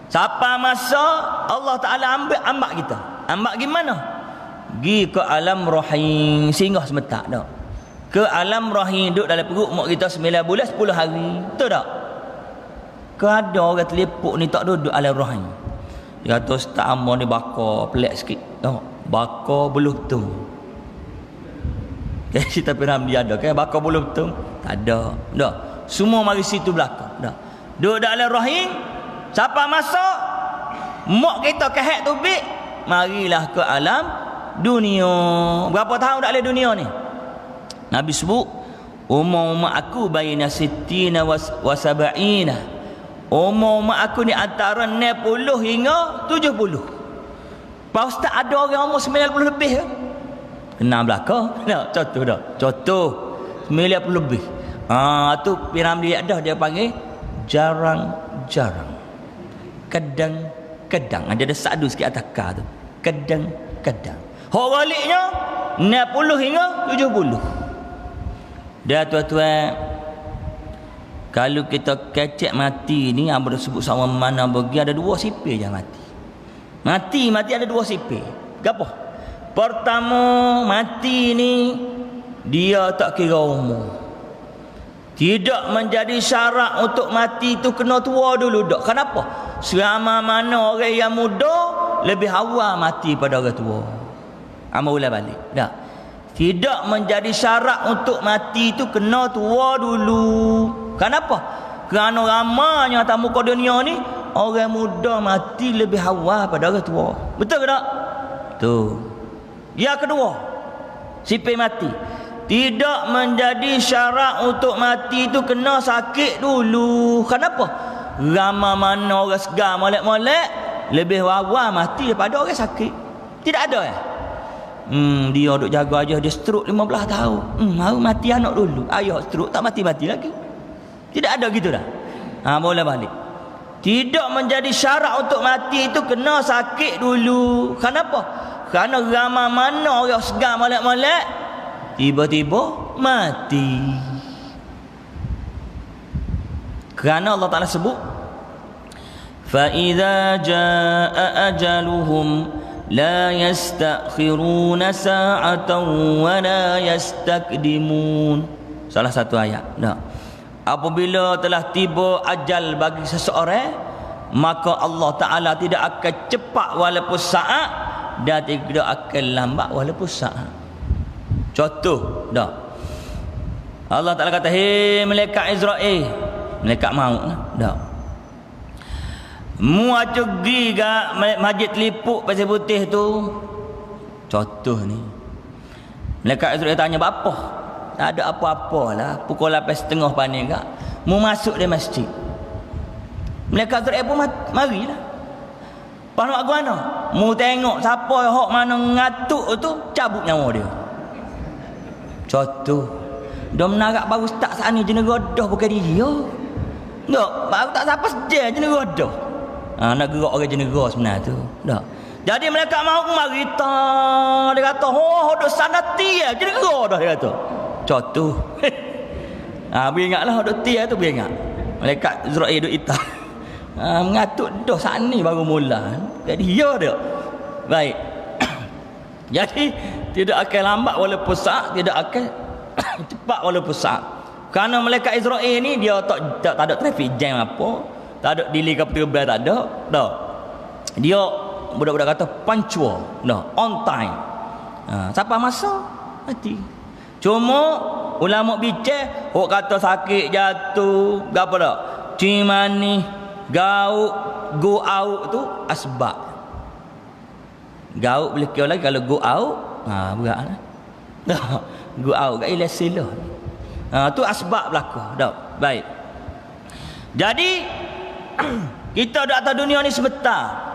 Siapa masa Allah Taala ambil ambak kita. Ambak gimana? Gi ke alam rahim, singgah sebentar dah. Ke alam rahim, duduk dalam perut mak kita 9 bulan 10 hari. Betul tak? Ke ada orang telepuk ni tak duduk alam rahim. Dia kata ustaz amal ni bakar pelik sikit. Tengok, bakar belum betul. Kita pernah dia ada kan bakar belum betul? Tak ada. Dah. Semua mari situ belakang. Dah. Duduk dalam rahim, siapa masuk mak kita kehat tubik, marilah ke alam dunia. Berapa tahun dak dalam dunia ni? Nabi sebut umur aku baina sittina wa sab'ina. Umur aku ni antara 60 hingga 70. Pak ustaz ada orang umur 90 lebih ke? Kena belaka. Tak, contoh dah. Contoh 90 lebih. Tu piramid dah dia panggil jarang-jarang. Kadang-kadang. Ada sadu sikit atas ka tu. Kadang-kadang. Hak baliknya 60 hingga 70. Dah tuan-tuan, kalau kita kecek mati ni, apa disebut sama mana bagi ada 2 sipir je mati. Mati ada 2 sipir. Gapo? Pertama, mati ni dia tak kira umur. Tidak menjadi syarat untuk mati tu kena tua dulu dak. Kenapa? Selama mana orang yang muda lebih awal mati pada orang tua. Ulah balik. Dak. Tidak menjadi syarat untuk mati itu kena tua dulu. Kenapa? Kerana ramanya atas muka dunia ni orang muda mati lebih awal pada orang tua. Betul ke tak? Tu. Yang kedua, sipir mati. Tidak menjadi syarat untuk mati itu kena sakit dulu. Kenapa? Ramai mana orang segar molek-molek lebih awal mati daripada orang sakit. Tidak ada ya? Dia duk jaga aja, dia stroke 15 tahun. Baru mati anak dulu. Ayah stroke tak mati-mati lagi. Tidak ada gitu dah. Boleh balik. Tidak menjadi syarat untuk mati itu kena sakit dulu. Kenapa? Kerana ramai mana orang segar molek-molek tiba-tiba mati. Kerana Allah Ta'ala sebut فَإِذَا جَاءَ أَجَلُهُمْ لَا يَسْتَأْخِرُونَ سَاعَةً وَلَا يَسْتَقْدِمُونَ. Salah satu ayat. Apabila telah tiba ajal bagi seseorang, maka Allah Ta'ala tidak akan cepat walaupun saat, dan tidak akan lambat walaupun saat. Contoh dah. Allah Ta'ala kata, hei malaikat Israel, malaikat maut dah. Mu acuk gi ga masjid Telipuk Pasir Putih tu. Contoh ni. Malaikat Israel tanya apa? Tak ada apa-apalah. Pukul 8.30 panik gak. Mu masuk di masjid. Malaikat Israel pun marilah. Pas nak ke mana? Mu tengok siapa hok mana ngatuk tu, cabut nyawa dia. Contoh. Dia menarak baru start saat ni jenis godoh bukan dia. Tak, baru tak siapa sedia jenis godoh. Nak gerak orang jenis godoh sebenarnya tu. Tak. Jadi mereka mahu mari ta. Dia kata, "Oh, dok sana ti ya." Jenis godoh dia kata. Contoh. Boleh ingatlah dok ti tu boleh ingat. Malaikat Israel duk ita. Mengatuk dah saat ni baru mula. Jadi dia dia. Baik. Jadi tidak akan lambat walaupun saat, tidak akan cepat walaupun saat. Kerana malaikat Israel ni dia tak ada traffic jam apa, tak ada delay ke petugas, tak ada. Dah. Dia budak-budak kata punctual, dah, on time. Siapa masa mati. Cuma ulama bincang, hok kata sakit jatuh, gapo dak? Cimani, gauk, go out tu asbab. Gauk boleh kira lagi kalau go out, beratlah. Dah, go out kat ilah sila. Tu asbab berlaku. Dak. Baik. Jadi kita di atas dunia ni sebentar.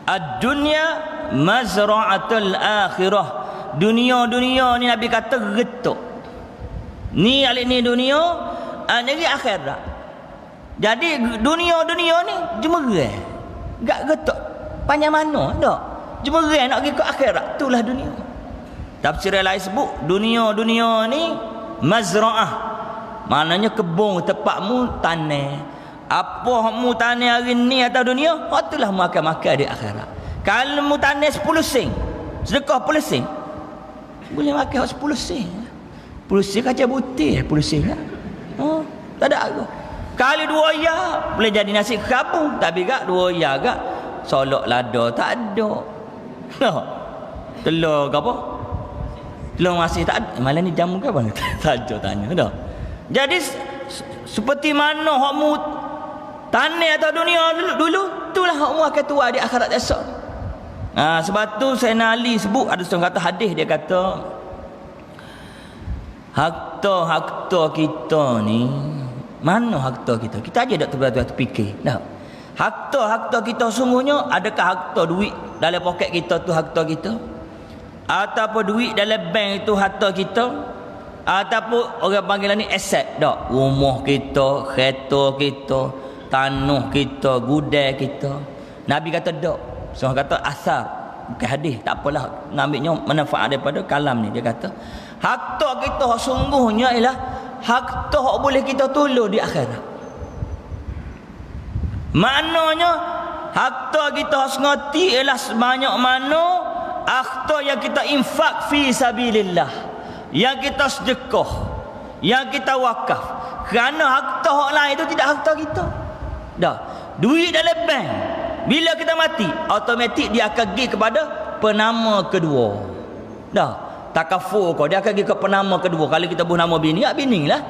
Ad-dunya mazra'atul akhirah. Dunia ni Nabi kata getuk. Ni alik ni dunia, ni akhirat. Jadi dunia ni jemerang. Gak getuk. Panjang mana dak? Jemerang nak pergi ke akhirat. Itulah dunia. Tafsir lain sebut dunia ni mazra'ah. Maknanya kebun tempatmu tanah. Apa mu tanah hari ni atas dunia, itulah mu akan makan di akhirat. Kalau mu tanah 10 sen, sedekah 10 sen, boleh makan 10 sen. 10 sen kaca putih 10 sen lah. Tak ada apa. Kali 2 ya boleh jadi nasi kerabu, tapi gak 2 ya gak solok lada tak ada. Telur ke apa? Telur masih tak ada. Malam ni jamu ke apa? Tak ada tanya dah. Jadi seperti mana hokmu tanah atau dunia dulu itulah hokmu akan tua di akhirat esok. Sebab tu Sayyidina Ali sebut, ada seorang kata hadis, dia kata harta kita ni, mana harta kita? Kita aja tak terfikir. Dah. Harta kita sungguhnya, adakah harta duit dalam poket kita tu harta kita? Ataupun duit dalam bank itu harta kita? Ataupun orang panggilan ni aset? Tak. Rumah kita, kereta kita, tanah kita, gudang kita. Nabi kata tak. Seorang kata asar, bukan hadis, tak apalah, ngambilnya manfaat daripada kalam ni. Dia kata harta kita sungguhnya ialah harta yang boleh kita tolong di akhirat. Maknanya harta kita harus ngerti ialah sebanyak mana harta yang kita infak fi sabilillah, yang kita sedekah, yang kita wakaf. Kerana harta orang lain itu tidak harta kita. Dah. Duit dalam bank, bila kita mati, automatik dia akan pergi kepada penama kedua. Dah. Takafur kau, dia akan pergi ke penama kedua. Kalau kita buh nama bini, bini lah.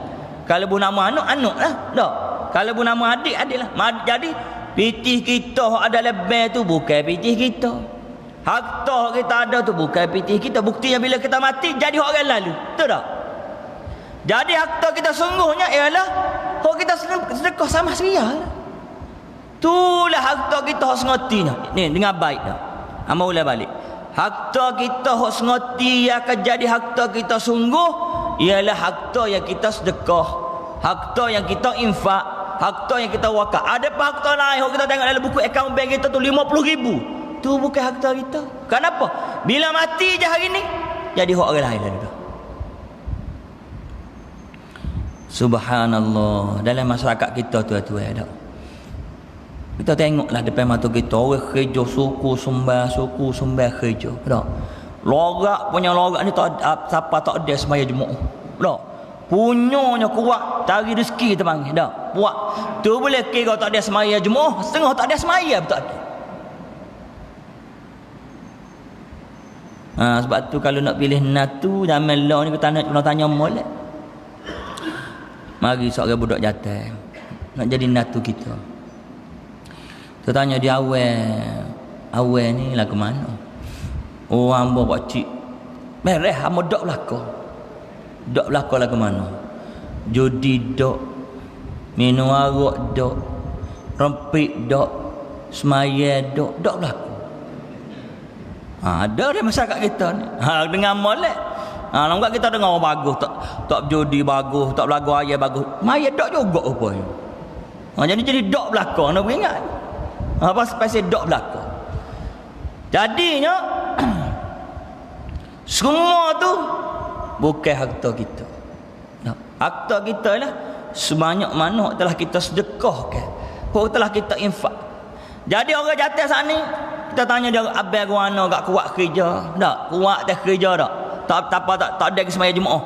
Kalau buh nama anak lah. Dah. Kalau buh nama adik lah. Jadi pitih kita ada dalam bank tu bukan pitih kita. Harta kita ada tu bukan pitih kita. Buktinya bila kita mati jadi orang lalu. Betul tak? Jadi harta kita sungguhnya ialah kalau kita sedekah sama seria lah. Itulah harta kita harus ngerti ni dengan baik dah. Amal ulang balik. Harta kita harus ngerti yang akan jadi harta kita sungguh ialah harta yang kita sedekah, harta yang kita infak, harta yang kita wakaf. Ada apa harta lain kalau kita tengok dalam buku akaun bank kita tu 50,000. Tu bukan harta kita. Kenapa? Bila mati je hari ni jadi hak orang lain dah. Subhanallah, dalam masyarakat kita tuan-tuan ada. Kita tengoklah depan mata kita orang kerja suku sumber kerja. Tak. Lorak punya lorak ni tak siapa tak ada semaya Jumaat. Tak. Punyanya kuat cari rezeki teman. Tak. Buat. Tu boleh kira tak ada semaya Jumaat, setengah tak ada semaya betul ada. Sebab tu kalau nak pilih natu zaman law ni kita nak tanya molek. Mari seorang budak jatah nak jadi natu kita. Kita tanya dia awal ni lah ke mana? Oh hamba pak cik mereh hamba dok belaka lah ke mana? Judi dok, minum arak dok, rempik dok, semaya dok belaka. Ada dia masyarakat kita ni. Dengan molek. Nampak kita dengar bagus, tak judi bagus, tak belagu ayah bagus. Maya dok juga rupanya. Jadi dok belaka nak ingat. Apa spesial dok belaka. Jadinya semua tu bukan harta kita. Harta kita lah sebanyak mana telah kita sedekahkan, telah kita infak. Jadi orang jatuh saat ni Kita tanya dia abang mana gak kuat kerja? Tak, kuat tak kerja tak. Tak ada semaya Jumaat.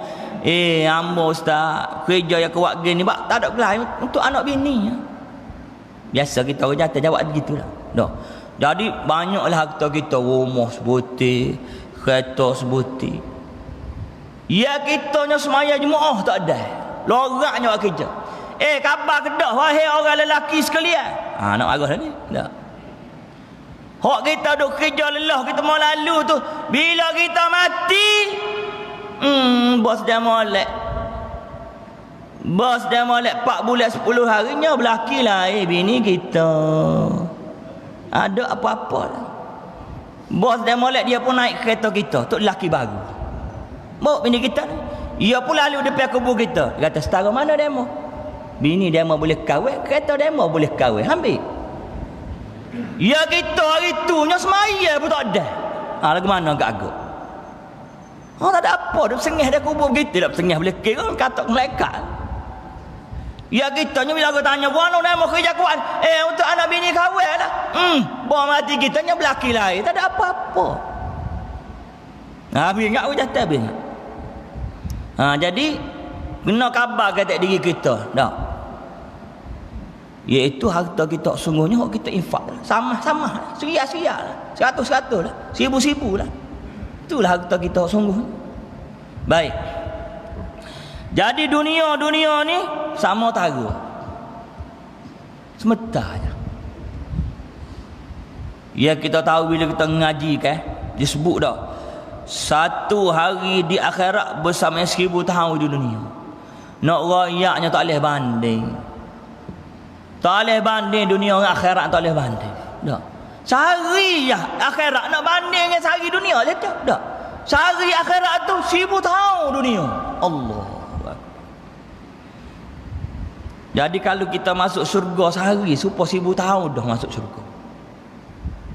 Hamba ustaz, kerja yang kuat gini bak tak ada gelar untuk anak bini. Biasa kita orang jatuh jawab begitulah. Dah. Jadi banyaklah harta kita, rumah sebutir, kereta sebutir. Ya kitanya semaya Jumaat tak ada. Loraknya buat kerja. Khabar kedah wahai orang lelaki sekalian. Nak marah ni? Tak. Hak kita duk kerja lelah kita mau lalu tu, bila kita mati, bos dia molek. Bos dia molek 4 bulan 10 harinya berlakilah bini kita. Ada apa-apa lah. Bos dia molek dia pun naik kereta kita, tu lelaki baru. Bawa bini kita ni. Ia pun lalu depan kubur kita. Dia kata setara mana demo? Bini demo boleh kahwin, kereta demo boleh kahwin. Ambil. Ya kita hari tu nya semaya pun tak ada. Lagu mana agak-agak. Tak ada apa. Dia sengih dia kubur begitu. Dia sengih boleh kira kata malaikat. Ya kita nya bila aku tanya, "Mana demo kerja kuat?" Untuk anak bini kahwin lah. Bawa mati kita nya belaki lain. Tak ada apa-apa. Habis ingat aku jatuh habis. Jadi kena khabar kata diri kita. Tak. Iaitu harta kita sungguhnya kita infak lah. Sama-sama lah. Seria-seria lah. 100-100 lah. 1000-1000 lah. Itulah harta kita sungguh. Baik. Jadi dunia ni sama tara. Sementara je. Ya kita tahu bila kita ngaji kan, disebut dah. Satu hari di akhirat bersama 1000 tahun di dunia. Nak rayaknya tak boleh banding. Tak boleh banding dunia dengan akhirat, tak boleh banding. Tak. Sehari ya akhirat nak banding dengan sehari dunia je tak. Sehari akhirat tu 1000 tahun dunia. Allah. Jadi kalau kita masuk syurga sehari supaya 1000 tahun dah masuk syurga.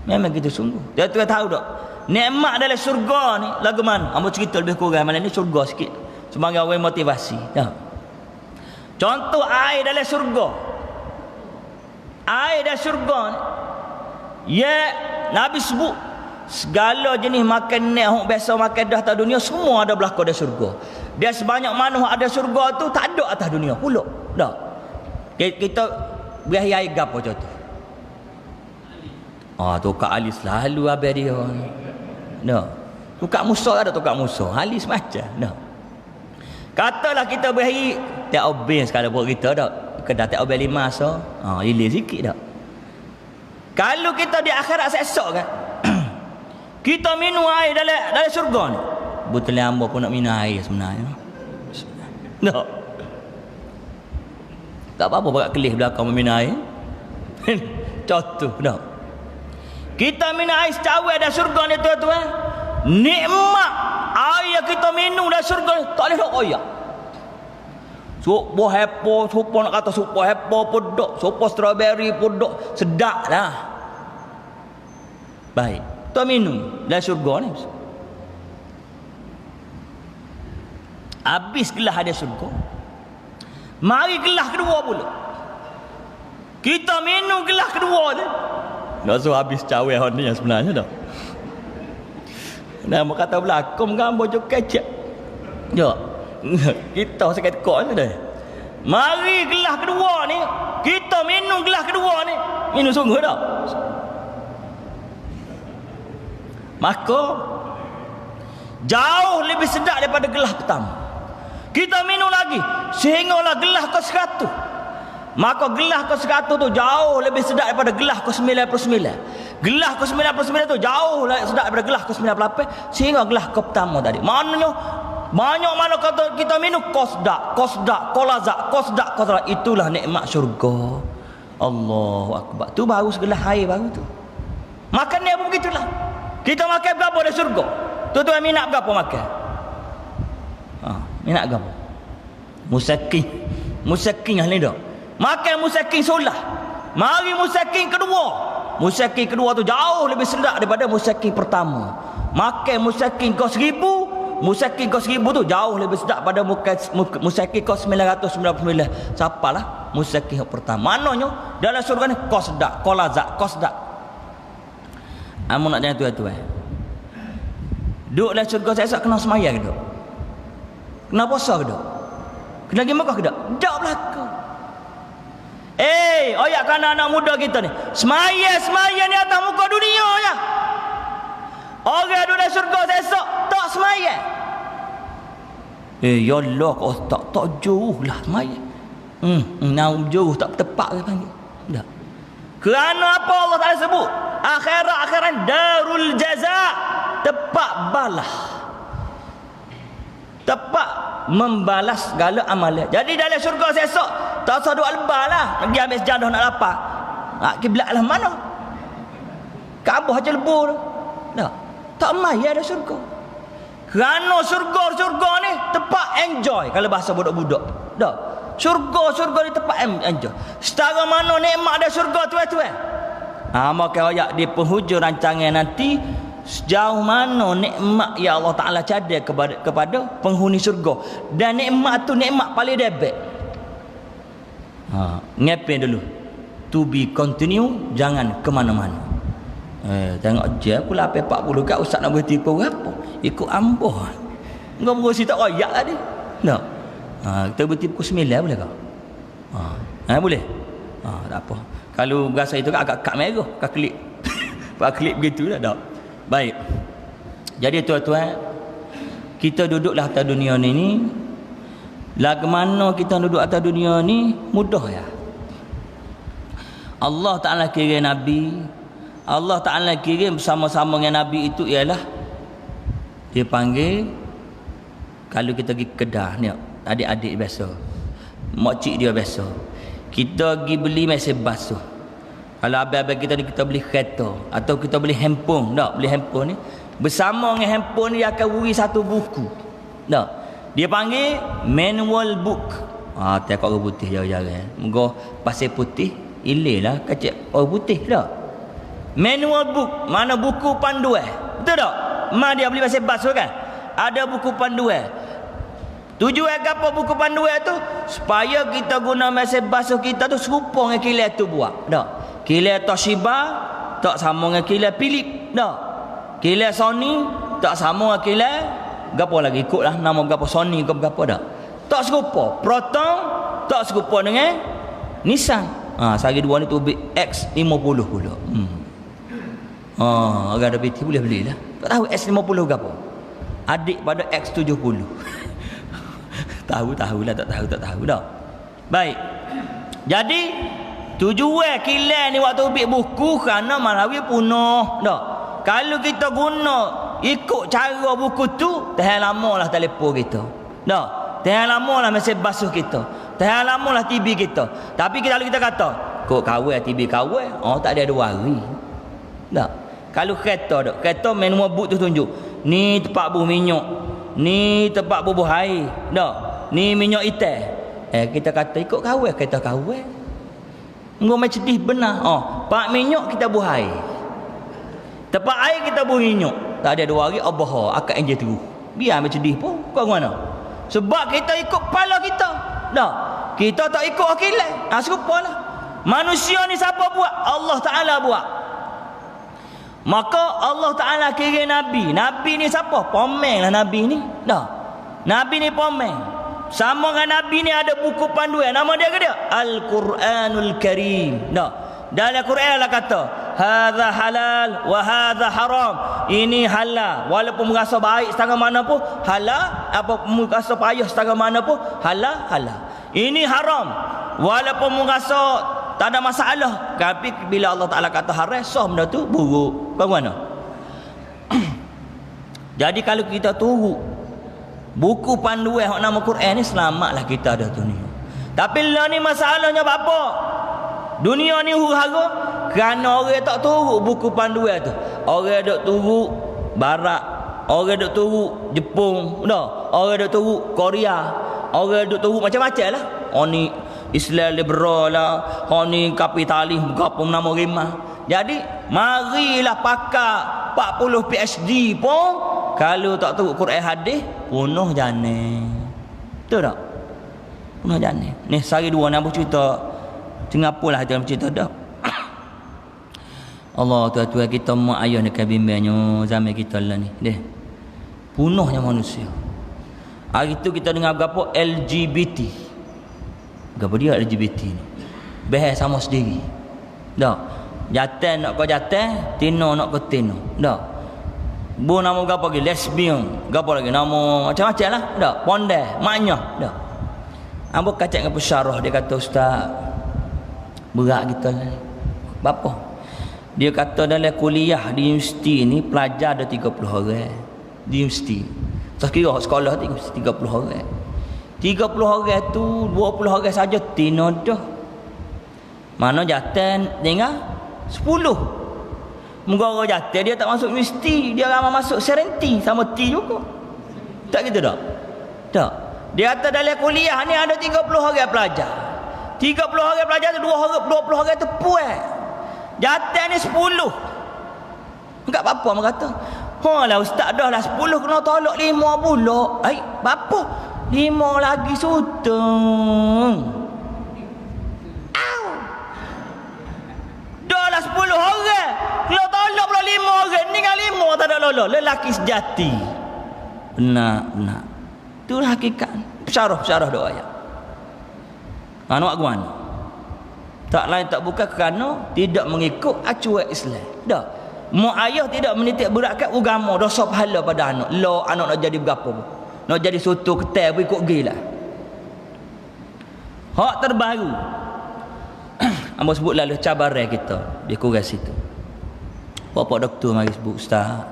Memang kita sungguh. Dia tu tahu tak? Nikmat dalam syurga ni lagu mana? Ambo cerita lebih kurang malam ni syurga sikit. Sebagai orang motivasi. Tak. Contoh air dalam syurga. Air dan syurga ni, ya Nabi sebut segala jenis makan yang biasa makan dah atas dunia semua ada berlaku dalam syurga. Dia sebanyak mana ada syurga tu tak ada atas dunia pula. Dah. Kita beri air gapo contoh. Tukar Ali selalu habis dia. Dah. Tukar Musa ada tukar Musa. Ali semacam. Dah. Katalah kita beri tak obeng sekali buat kita dah. Kedah tak obeng 5 so. Hilir sikit dah. Kalau kita di akhirat esok kan. Kita minum air dalam syurga ni. Betul hamba pun nak minum air sebenarnya. Tak. Tak apa-apa pakai kelih belakang minum air. Contoh dah. Kita minum air secawai dalam syurga ni tuan-tuan. Nikmat air yang kita minum dalam syurga ni tak boleh nak royak. Supo hepo, supo nak kata supo hepo pun dok, supo strawberry pun dok, sedap lah. Baik, tu minum dalam syurga ni. Habis gelas ada syurga. Mari gelas kedua pula. Kita minum gelas kedua ni. Dah so habis cawe hon ni yang sebenarnya dah. Nama kata belakang gambar jo kecap. Jo. Kita sakit kok ni dah. Mari gelas kedua ni, kita minum gelas kedua ni. Minum sungguh dah. Maka jauh lebih sedap daripada gelas pertama. Kita minum lagi sehinggalah gelas ke-100. Maka gelas ke-100 tu jauh lebih sedap daripada gelas ke-99. Gelas ke-99 tu jauh lebih sedap daripada gelas ke-98 sehingga gelas ke pertama tadi. Maknanya banyak mana kata kita minum kosdak, kolazak. Itulah nikmat syurga. Allahu akbar. Tu baru segelas air baru tu. Makan dia pun begitulah. Kita makan berapa dari syurga? Tuan-tuan minat berapa makan? Minat berapa? Musakin ni dah. Makan musakin solah. Mari musakin kedua. Musakin kedua tu jauh lebih sedap daripada musakin pertama. Makan musakin kos 1000, musakin kos 1000 tu jauh lebih sedap pada musakin kos 999. Siapalah musakin yang pertama. Maknanya dalam surga ni kosdak, kolazak, kosdak. Amun nak jangan tuan-tuan. Duduk dalam syurga esok kena semaya ke duk? Kena puasa ke duk? Kena pergi Mekah ke duk? Tak berlaku. Oyak kan anak muda kita ni. Semaya ni atas muka dunia ya. Orang duduk dalam syurga esok tak semaya. Ya Allah kau tak jauh lah semaya. Jauh tak tepat dia panggil. Tak. Kerana apa Allah Ta'ala sebut? Akhirat darul jaza, tempat balas, tempat membalas segala amalan. Jadi dalam syurga esok tak usah duk lebah lah, pergi ambil sejadah nak lapar. Kiblat lah mana? Kaabah aja lebur. Tak mai ada syurga. Kerana syurga ni tempat enjoy kalau bahasa budak-budak. Syurga ni tempat enjoy. Setara mana nikmat ada syurga tuan-tuan. Maka ayat di penghujung rancangan nanti, sejauh mana nikmat ya Allah Ta'ala cadar kepada penghuni syurga. Dan nikmat tu nikmat paling debek. Ngepin dulu. To be continue, jangan ke mana-mana. Tengok je pula 40 kat ustaz nak berhenti pukul apa? Ikut amboh. Engkau berusi tak royak tadi. Tak. Kita berhenti pukul 9 boleh kau? Boleh? Tak apa. Kalau berasa itu agak merah, kak klip. Pak klip begitu dah tak. Baik. Jadi tuan-tuan, kita duduklah atas dunia ni. Lagu mana kita duduk atas dunia ni mudah ya. Allah Ta'ala kira Nabi. Allah Ta'ala kirim bersama-sama dengan Nabi itu ialah dia panggil, kalau kita pergi Kedah ni, adik-adik biasa, makcik dia biasa, kita pergi beli mesin basuh. Kalau abang-abang kita ni, kita beli kereta atau kita beli handphone. Tak, beli handphone ni bersama dengan handphone ni dia akan beri satu buku. Tak, dia panggil manual book. Tengok orang putih jarang-jarang, moga pasal putih ilelah kacik orang putih tak. Manual book, mana buku panduan. Betul tak? Dia beli pasal basuh kan? Ada buku panduan. Tujuan apa buku panduan tu? Supaya kita guna mesin basuh kita tu serupa dengan kilat tu buat. Tak? Kilat Toshiba tak sama dengan kilat Philips. Tak? Kilat Sony tak sama dengan kilat gapo lagi, ikutlah nama gapo Sony ke gapo dak. Tak serupa. Proton tak serupa dengan Nissan. Sehari dua ni tu X50 pula. Orang ada BT boleh belilah. Tak tahu X50 gapo. Adik pada X70. Tahulah, tak tahu dah. Baik. Jadi tujuan kilat ni waktu ambil buku kerana Malawi punah dah. Kalau kita guna ikut cara buku tu, tahan lamalah telefon kita. Dah. Tahan lamalah mesin basuh kita. Tahan lamalah TV kita. Tapi kalau kita kata, kok kawal TV kawal, tak ada 2 hari. Dah. Kalau kereta manual book tu tunjuk, ni tempat buh minyak, ni tempat bubuh air, dah. Ni minyak hitam. Kita kata ikut kawal, kereta kawal. Engkau macam cerdik benar. Pak minyak kita buh air. Tempat air kita buh minyak. Tak ada 2 hari abah akak enje terus. Biar macam cerdik pun kau mana. Sebab kita ikut kepala kita. Dah. Kita tak ikut akilah. Serupalah. Manusia ni siapa buat? Allah Ta'ala buat. Maka Allah Ta'ala kira Nabi. Nabi ni siapa? Pomeng lah Nabi ni. Dah. Nabi ni pomeng. Sama dengan Nabi ni ada buku panduan. Nama dia ke dia? Al-Quranul Karim. Dah. Dalam Quran lah kata, hadza halal wa hadza haram. Ini halal. Walaupun merasa baik setengah mana pun halal. Apa merasa payah setengah mana pun halal. Ini haram. Walaupun merasa tak ada masalah, tapi bila Allah Ta'ala kata haram, sah benda tu buruk. Bagaimana? Jadi kalau kita turut buku panduan hak nama Quran ni, selamatlah kita ada dunia. Tapi lah ni masalahnya apa? Dunia ni huru-hara kerana orang tak turut buku panduan tu. Orang duk turut Barat, orang duk turut Jepun, dah. Orang duk turut Korea, orang duk turut macam-macam lah. Ni Islam liberal lah, ni kapitalis, apa nama rimah. Jadi marilah pakar 40 PhD pun kalau tak tahu Quran hadis, punah jane. Betul tak? Punah jane. Ni sehari dua nak cerita Singapura lah kita cerita dah. Allah tuan-tuan kita mak ayah dekat bimbangnya zaman kita lah ni. Deh. Punahnya manusia. Hari tu kita dengar berapa LGBT. Berapa dia LGBT ni? Behar sama sendiri. Dak. Jatan nak kau jatan, tino nak kau tino. Dak. Bu nama berapa lagi? Lesbian. Berapa lagi? Nama macam-macam lah. Dak. Pondai, maknya. Dak. Ambo kacak dengan pesyarah dia kata ustaz. Berat kita lah ni. Berapa? Dia kata dalam kuliah di universiti ni pelajar ada 30 orang. Di universiti. Tak kira sekolah tu 30 orang. 30 orang tu 20 orang saja tino dah. Mana jatan tinggal 10. Muka orang jatan dia tak masuk universiti, dia ramai masuk serenti sama T juga. Tak gitu dak? Tak. Dia kata dalam kuliah ni ada 30 orang pelajar. 30 orang pelajar tu 20 orang tu puas. Jatan ni 10. Enggak apa-apa orang kata. Lah ustaz dah lah 10 kena tolak 5 pula. Berapa? 5 lagi suteng. Au. Dah lah 10 orang. Kena tolak pula 5 orang. Ni kan 5 tak ada lolos. Lelaki sejati. Benar. Tu hakikat. Syarah doa ayat. Nak gimana? Tak lain tak bukan kerana tidak mengikut acuan Islam. Dah. Mak ayah tidak menitik beratkan agama, dosa pahala pada anak. Anak nak jadi berapa pun. Nak jadi soto ketai pun ikut gila. Hak terbaru. Ambo sebut lalu cabaran kita di kurang situ. Bapak doktor mari sebut ustaz.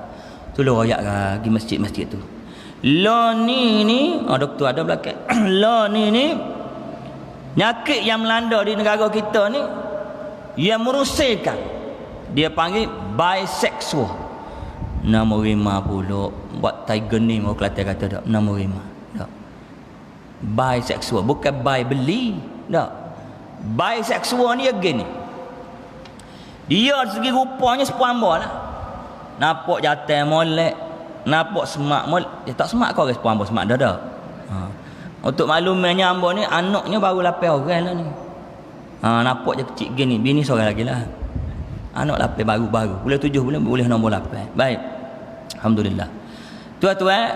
Tolong royak pergi masjid-masjid tu. Ni doktor ada belakang. Ni nyakit yang melanda di negara kita ni yang merusakan. Dia panggil bisexual. Nama rima pula buat tiger ni mau Kelantan kata tak. Nama rima. Tak. Bisexual bukan buy beli. Tak. Bisexual ni again ni. Dia segi rupanya sepuamba lah. Nampak jatan molek, nampak semak molek. Dia tak semak kau ke sepuamba semak dah. Untuk maklumannya hamba ni anaknya baru 8 orang lah ni. Nampak je kecil gini. Bini seorang lagi lah. Anak 8 baru-baru. Boleh 7 bulan boleh nombor 8. Baik. Alhamdulillah. Tuan-tuan,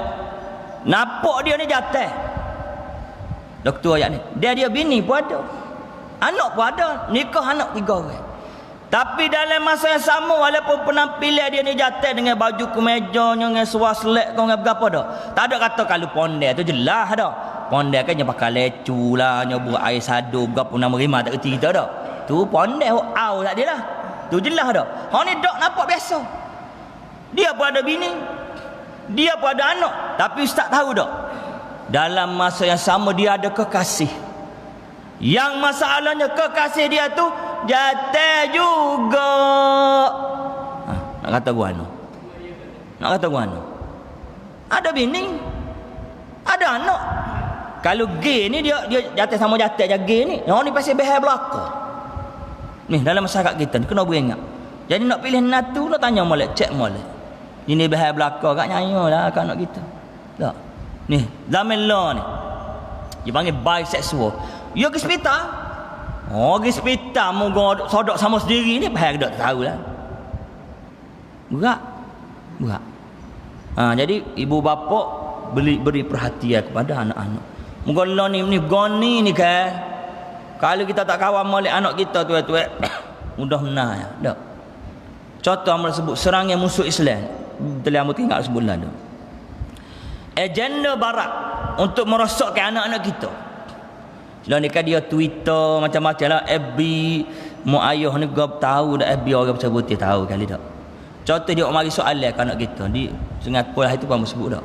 nampak dia ni jatuh. Doktor ayat ni. Dia bini pun ada. Anak pun ada. Nikah anak 3 orang. Tapi dalam masa yang sama walaupun penampilan dia ni jatuh dengan baju kemeja, dengan swaslet, dengan berapa dah. Tak ada kata kalau pondai tu jelas dah. Pondai kan yang pakai lecu lah, nyobor air sadu, berapa nama rimah tak kerti kita dah. Tu pondai au tak dia lah. Tu jelas dah. Hang ni dok nampak biasa. Dia pun ada bini. Dia pun ada anak. Tapi ustaz tahu tak? Dalam masa yang sama dia ada kekasih. Yang masalahnya kekasih dia tu jatuh juga. Nak kata guano. Ada bini. Ada anak. Kalau gay ni dia jatuh sama jatuh je gay ni. Yang ni pasti behar belaka. Ni dalam masyarakat kita ni kena beringat. Jadi nak pilih natu nak tanya molek, cek molek. Ini bahaya belaka kat nyanyolah kat anak kita. Tak. Ni zaman law ni. Dia panggil bisexual. Dia ke hospital. Pergi hospital moga sodok sama sendiri ni bahaya dak tahulah. Berat. Jadi ibu bapa beri perhatian kepada anak-anak. Moga law ni goni ni kan. Kalau kita tak kawan molek anak kita tuan-tuan, mudah menang ya. Tak. Contoh amal sebut serangnya musuh Islam. Telah amu tinggal sebulan tu. Agenda barat untuk merosakkan anak-anak kita. Sebelum ni kan dia Twitter macam-macam lah, FB, mu ayah ni gua tahu dah FB orang pasal putih tahu kali tak. Contoh dia mari soalan ke anak kita di Singapura itu pun sebut dah.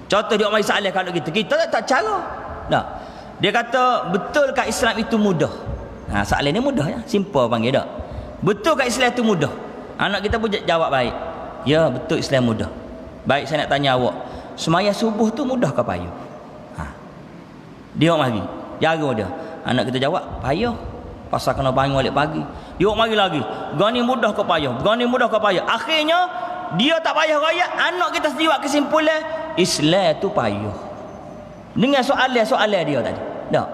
Contoh dia mari soalan ke anak kita tak cara. Tak. Dia kata betul kat Islam itu mudah. Soalan ni mudah ya, simple panggil tak. Betul kat Islam itu mudah. Anak kita pun jawab baik. Ya, betul Islam mudah. Baik, saya nak tanya awak. Semaya subuh tu mudah ke payah? Dia mari. Jaga dia. Anak kita jawab, payah. Pasal kena bangun balik pagi. Dia mari lagi. Gani mudah ke payah? Gani mudah ke payah? Akhirnya dia tak payah raya. Anak kita sendiri buat kesimpulan Islam tu payah. Dengan soalan dia tadi. Tak.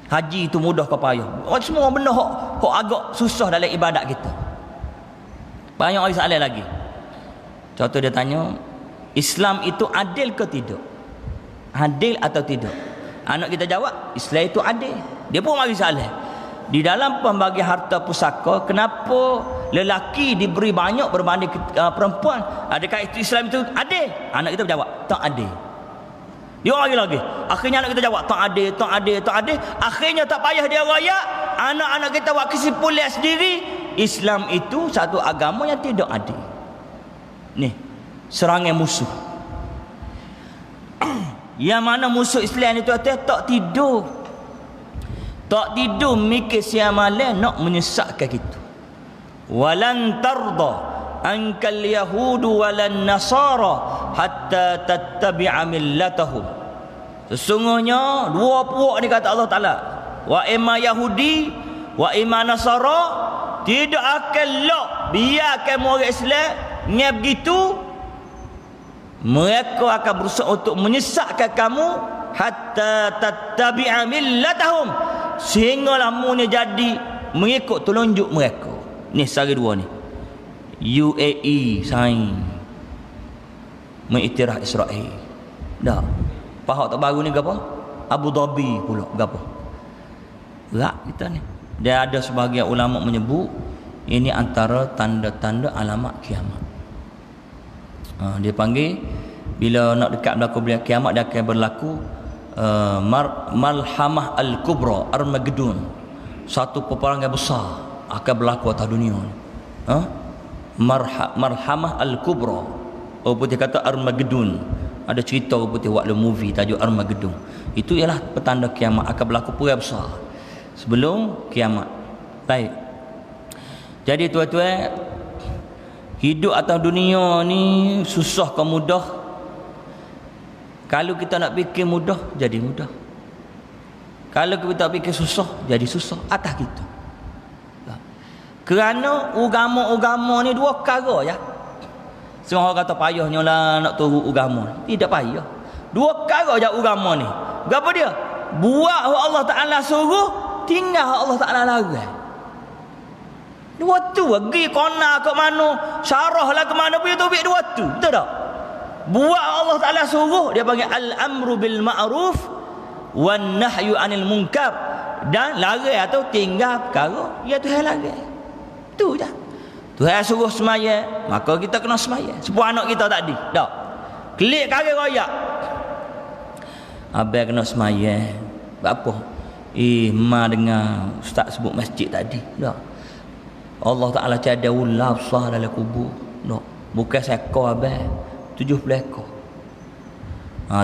Haji itu mudah ke payah? Semua benda hok agak susah dalam ibadat kita. Banyak orang soalan lagi. Contoh dia tanya, Islam itu adil ke tidak? Adil atau tidak? Anak kita jawab, Islam itu adil. Dia pun mari soalan. Di dalam pembagi harta pusaka, kenapa lelaki diberi banyak berbanding perempuan? Adakah itu Islam itu adil? Anak kita jawab, tak adil. Dia lagi. Akhirnya anak kita jawab, tak adil. Akhirnya tak payah dia raya. Anak-anak kita buat kesimpulan sendiri, Islam itu satu agama yang tidak adil. Ni, serangan musuh. Yang mana musuh Islam itu tak tidur. Tak tidur mikir siang malam nak menyesatkan kita. Walan tarda ankal yahudu walan nasara hatta tattabi'a millatahum. Sesungguhnya dua puak ni kata Allah Ta'ala, wa imma Yahudi wa imma Nasara, tidak akan lok biarkan orang Islam ni begitu. Mereka akan berusaha untuk menyesatkan kamu hatta tattabi'a millatahum, sehinggalah munya jadi mengikut telunjuk mereka. Ni sari dua ni. UAE sign mengiktiraf Israel. Dah. Pahak tak baru ni gapo? Abu Dhabi pula gapo? Berat kita ni. Dia ada sebahagian ulama menyebut ini antara tanda-tanda alamat kiamat. Dia panggil bila nak dekat berlaku bila kiamat, dia akan berlaku malhamah al-kubra, Armageddon. Satu peperangan besar akan berlaku atas dunia ni. Marhamah al-kubra. Orang putih kata Armageddon. Ada cerita orang putih buat le movie tajuk Armageddon. Itu ialah petanda kiamat, akan berlaku perang besar sebelum kiamat. Baik. Jadi tuan-tuan, hidup atas dunia ni susah ke mudah? Kalau kita nak fikir mudah, jadi mudah. Kalau kita fikir susah, jadi susah atas kita. Kerana agama ni dua perkara ya. Semua orang kata payahnya lah nak turut agama. Tidak payah. Dua perkara je agama ni. Berapa dia? Buat hak Allah Ta'ala suruh, tinggal hak Allah Ta'ala larang. Dua tu pergi kona ke mana, syarah lah ke mana, punya topik dua tu. Betul tak? Buat Allah Ta'ala suruh, dia panggil al-amru bil ma'ruf wan nahyu anil munkar. Dan larang atau tinggal perkara ya Tuhan larang. Tu je. Tuhan suruh semaya, maka kita kena semaya. Sepupu anak kita tadi tak klik kari royak, abang kena semaya. Apa? Ma dengar ustaz sebut masjid tadi tak? Allah Ta'ala tiada ular besar dalam kubur tak? Bukan seekor abang, 70 ekor.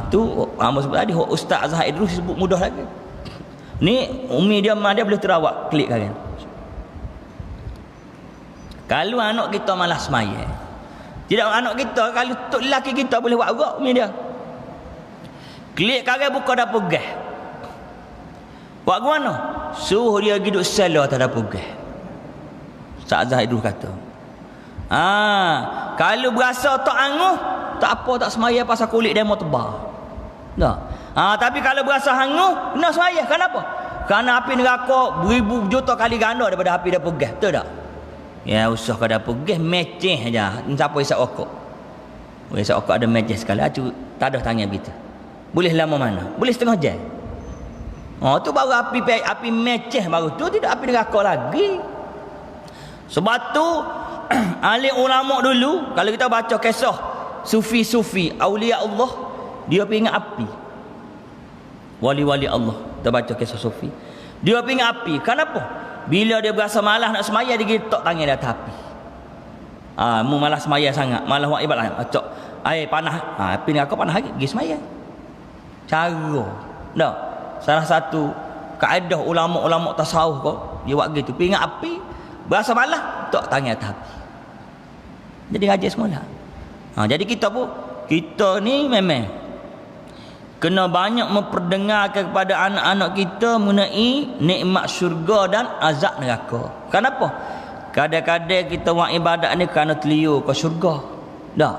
Tu amat sebut tadi Ustaz Azhar Idrus sebut mudah lagi. Ni umi dia, mak dia boleh terawak klik kalian. Kalau anak kita malas semaya, tidak anak kita, kalau tok lelaki kita boleh buat agak umi dia. Klik kali buka dapur gas. Buat mana? Suruh dia duduk salah atas dapur gas. Ustaz Azhar Idrus kata. Kalau berasa tak anguh, tak apa, tak semaya pasal kulit dia mau tebal. Tak. Tapi kalau berasa hanguh, kena semaya. Kenapa? Kerana api neraka beribu juta kali ganda daripada api dapur gas. Betul tak? Ya, usah ke dapur gas meceh aja. Siapa isap rokok? Isap rokok ada meceh sekali. Tak ada tanya begitu. Boleh lama mana? Boleh setengah jam. Tu baru api meceh baru tu, tidak api neraka lagi. Sebab tu ahli ulama dulu, kalau kita baca kisah sufi-sufi aulia Allah, dia pergi ingat api. Wali-wali Allah, kita baca kisah sufi, dia pergi ingat api. Kenapa? Bila dia berasa malas nak semaya, dia gitok tangan dia atas api. Mu malas semaya sangat, malas buat ibadat, acok air panas, api neraka panas lagi, pergi semaya. Cara tak? Salah satu kaedah ulama-ulama tasawuf kau, dia buat gitu, pergi ingat api, berasa malas, tok tangan atas api. Jadi ngaji semula. Jadi kita ni memang kena banyak memperdengarkan kepada anak-anak kita mengenai nikmat syurga dan azab neraka. Kenapa? Kadang-kadang kita buat ibadat ni kerana terliur ke syurga. Tak?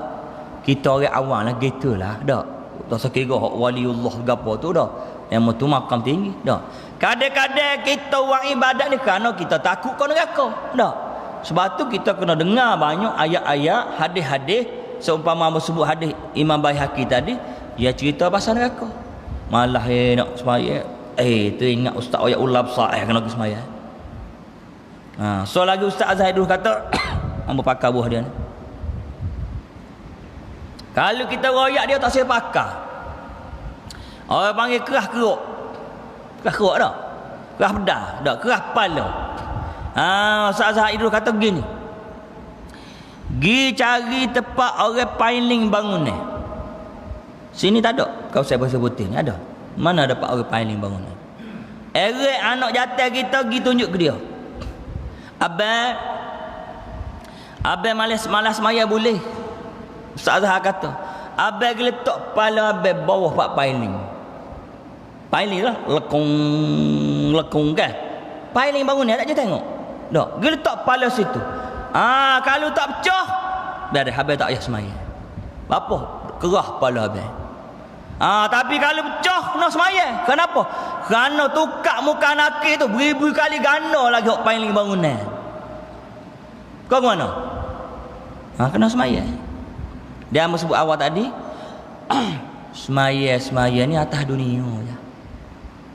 Kita orang awam lah gitulah. Tak? Tak sekira hak waliullah gapo tu dah. Yang tu makam tinggi. Tak? Kadang-kadang kita buat ibadat ni kerana kita takut ke neraka. Tak? Sebab tu kita kena dengar banyak ayat-ayat, hadis-hadis. Seumpama sebut hadis Imam Baihaqi tadi, dia cerita pasal neraka. Malah nak sembahyang, tu ingat ustaz ayat ulab sah kena pergi sembahyang. So lagi Ustaz Zaidul kata hamba pakar buah dia ni. Kalau kita royak dia tak saya pakar. Orang panggil kerah keruk. Kerah keruk tak? Kerah pedas, tak? Kerah kepala. Ustaz Zaidul kata begini. Gi cari tempat orang pailing bangunan. Sini tak ada. Kau saya bahasa putih ni ada. Mana dapat orang pailing bangunan? Erek anak jatah kita gi tunjuk ke dia. Abang malas maya boleh. Ustaz Zahar kata, abang letak kepala abang bawah pak pailing. Pailing lah, lekung kan. Pailing bangunan tak je tengok. Tak, dia letak kepala situ. Kalau tak pecah, biar abang tak payah semaya. Apa? Kerah kepala abang. Tapi kalau pecah kena semaya. Kenapa? Kerana tukar muka nakir tu beribu kali ganda lagi hok pailing bangunan. Kau ke mana? Kena semaya. Dia hamba sebut awal tadi, semaya ni atas dunia je.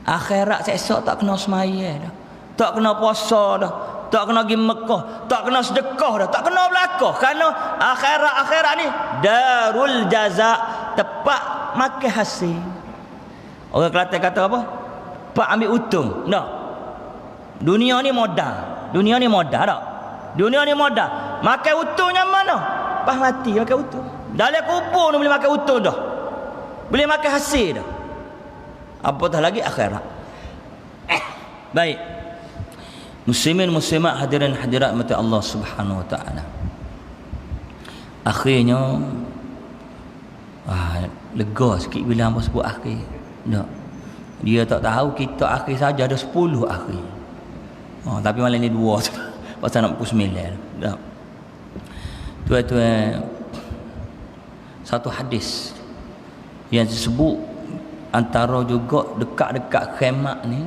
Akhirat esok tak kena semaya dah. Tak kena puasa dah. Tak kena pergi Mekah, tak kena sedekah dah, tak kena belakang. Kerana akhirat ni darul jaza, tempat makan hasil. Orang Kelantan kata apa? Pak ambil untung. Tak. Dunia ni modal. Dunia ni modal tak? Dunia ni modal. Makan untungnya mana? Pas mati makan untung. Dalam kubur ni boleh makan untung dah. Boleh makan hasil dah. Apatah lagi akhirat. Baik. Muslimin muslimat hadirin hadirat mati Allah Subhanahu wa taala. Akhirnya lega sikit bila hamba sebut akhir. Tak. Dia tak tahu kita akhir saja ada 10 akhir. Tapi malam ni 2 pasal nak pukul 9. Tak. Tuan-tuan, satu hadis yang disebut antara juga dekat-dekat khamat ni,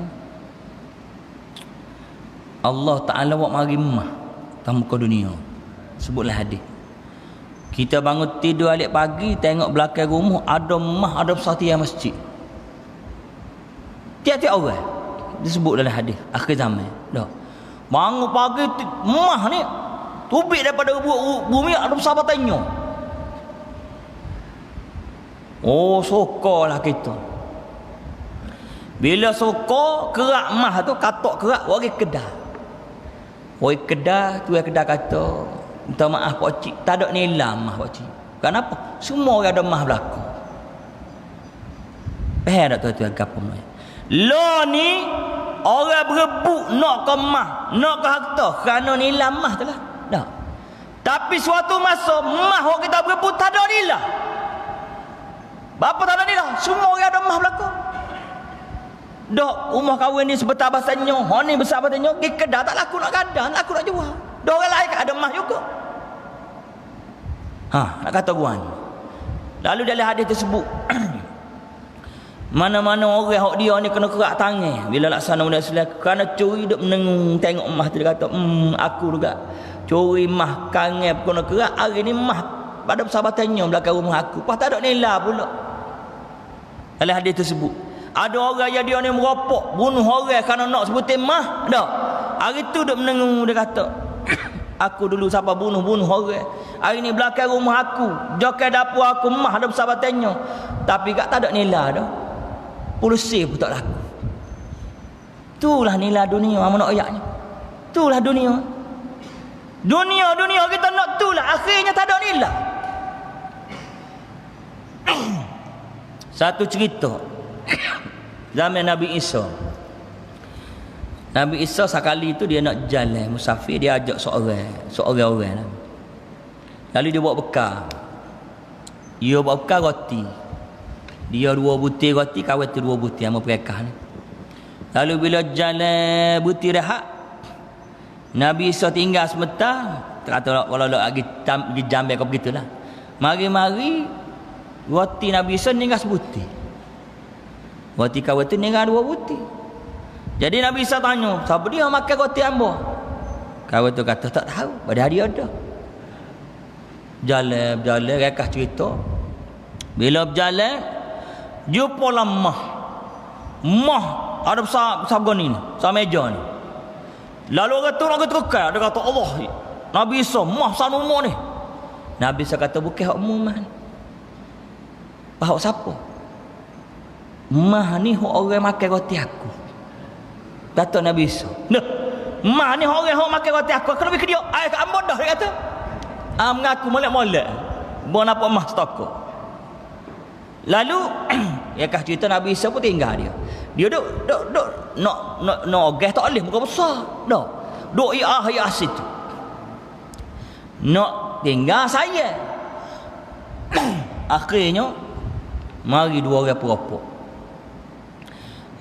Allah Ta'ala buat mari emah atas muka dunia. Sebutlah hadis. Kita bangun tidur alik pagi, tengok belakang rumah ada emah, ada persatian masjid. Tiap-tiap orang disebut dalam hadis akhir zaman. Dah. Bangun pagi emah ni tubik daripada bumi ada persahabatannya. Sokalah kita. Bila soka kerak emah tu katok kerak orang kedah. Orang kedah tu, yang kedah kata, minta maaf pak cik, tak ada nilai mah pak cik. Kenapa? Semua orang ada mah belakang. Tak tuan-tuan gapo mai. Lo ni orang berebut nak ke mah, nak ke harta kerana nilai mah tu lah. Tak. Tapi suatu masa mah orang kita berebut tak ada nilai. Bapa tak ada nilai, semua orang ada mah belakang. Dok rumah kahwin ni sebetar bahasanya, ni besar bahasanya, pergi kedah tak laku nak gadang, aku nak jual. Dok orang lain ada mah juga. Nak kata gua ni. Lalu dalam hadis tersebut mana-mana orang hok dia ni kena kerak tangan bila laksana benda Islam kerana curi duk menengung tengok mah tu, dia kata aku juga curi mah kangen kena kerak hari ni mah pada persahabatannya belakang rumah aku pas tak ada nilai pula. Dalam hadis tersebut ada orang yang dia ni meropok bunuh orang kerana nak sebutin mah dak. Hari tu duk menengung, dia kata aku dulu siapa bunuh orang, hari ni belakang rumah aku jokai dapur aku mah ada persahabatannya tapi tak ada nilai dah. Polisi pun tak laku. Itulah nilai dunia mana ayatnya. Itulah dunia. Dunia kita nak itulah akhirnya tak ada nilai. Satu cerita zaman Nabi Isa. Nabi Isa sekali itu dia nak jalan musafir, dia ajak seorang orang. Lalu dia bawa bekal. Dia bawa bekal roti. Dia 2 butir roti, kawan tu 2 butir sama perekah ni. Lalu bila jalan butir rehat, Nabi Isa tinggal sebentar, kata kalau lagi jambai kau begitulah. Mari-mari roti Nabi Isa tinggal sebutir. Roti kawan tu tinggal 2 butir. Jadi Nabi Isa tanya, siapa dia makan roti hamba? Kawan tu kata tak tahu, pada dia ada. Berjalan, rekah cerita. Bila berjalan, jumpa lah mah. Mah ada besar goni ni, besar meja ni. Lalu orang tu nak terkekal, dia kata Allah, Nabi Isa, mah besar umur ni. Nabi Isa kata bukan hak mah ni. Hak siapa? Mah ni hak orang makan roti aku. Kata Nabi Isa. Nah, mah ni orang hak makan roti aku. Aku lebih ke dia. Ai kat ambo dah dia kata. Mengaku molek-molek. Bon apa mah stok. Lalu ya kah cerita Nabi Isa pun tinggal dia. Dia duk nak ogeh tak boleh muka besar. Dak. Duk ya situ. Nak tinggal saya. Akhirnya mari dua orang peropok.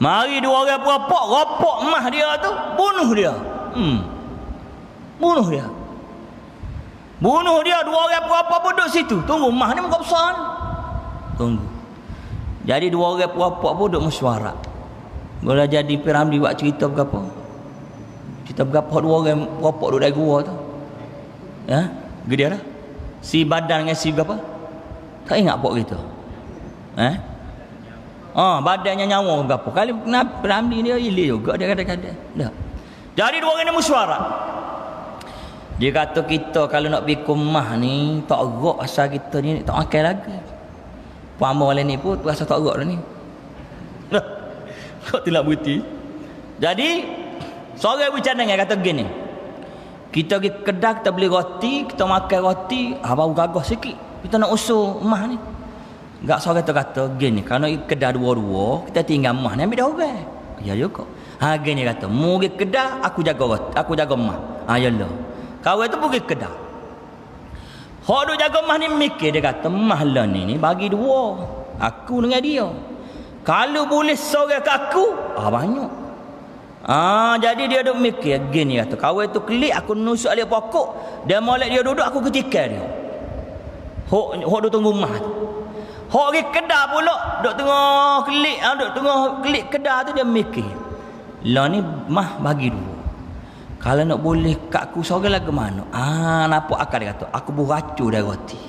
Mari dua orang peropok, ropok mah dia tu, bunuh dia. Bunuh dia. Bunuh dia, dua orang peropok pun duduk situ. Tunggu mah ni muka besar ni. Tunggu. Jadi dua orang peropok pun duduk mesyuarat. Bila jadi Piramli buat cerita berapa? Cerita berapa dua orang peropok duduk dalam gua tu. Ya, gede dah. Si badan dengan si berapa? Tak ingat pok gitu. Badannya nyawa berapa? Kali Piramli dia ilir juga dia kadang-kadang. Dah. Jadi dua orang ni mesyuarat. Dia kata kita kalau nak pergi kumah ni tak erak asal kita ni tak makan lagi. Pama oleh ni pun rasa tak erak dah ni. Kau tidak berhenti. Jadi seorang bercakap dengan kata gini. Kita pergi kedai kita beli roti, kita makan roti, baru gagah sikit. Kita nak usul emah ni. Gak seorang kata gini, kalau kedai dua-dua, kita tinggal emah ni ambil dah orang. Ya juga. Gini kata, mu pergi kedai, aku jaga roti, aku jaga emah. Yalah. Kawan tu pergi kedai. Hak duk jaga emah ni mikir, dia kata emah lah ni bagi dua. Aku dengan dia. Kalau boleh seorang ke aku, banyak. Jadi dia duk mikir gini kata, kawan tu kelik aku nusuk dia pokok, dia molek dia duduk aku ketikkan dia. Hak duk tunggu emah tu. Hak pergi kedai pula, duk tengah kelik kedai tu dia mikir. Lah ni mah bagi dua. Kalau nak boleh kat aku seorang lagi mana? Nampak akal dia kata, aku beracun dari roti.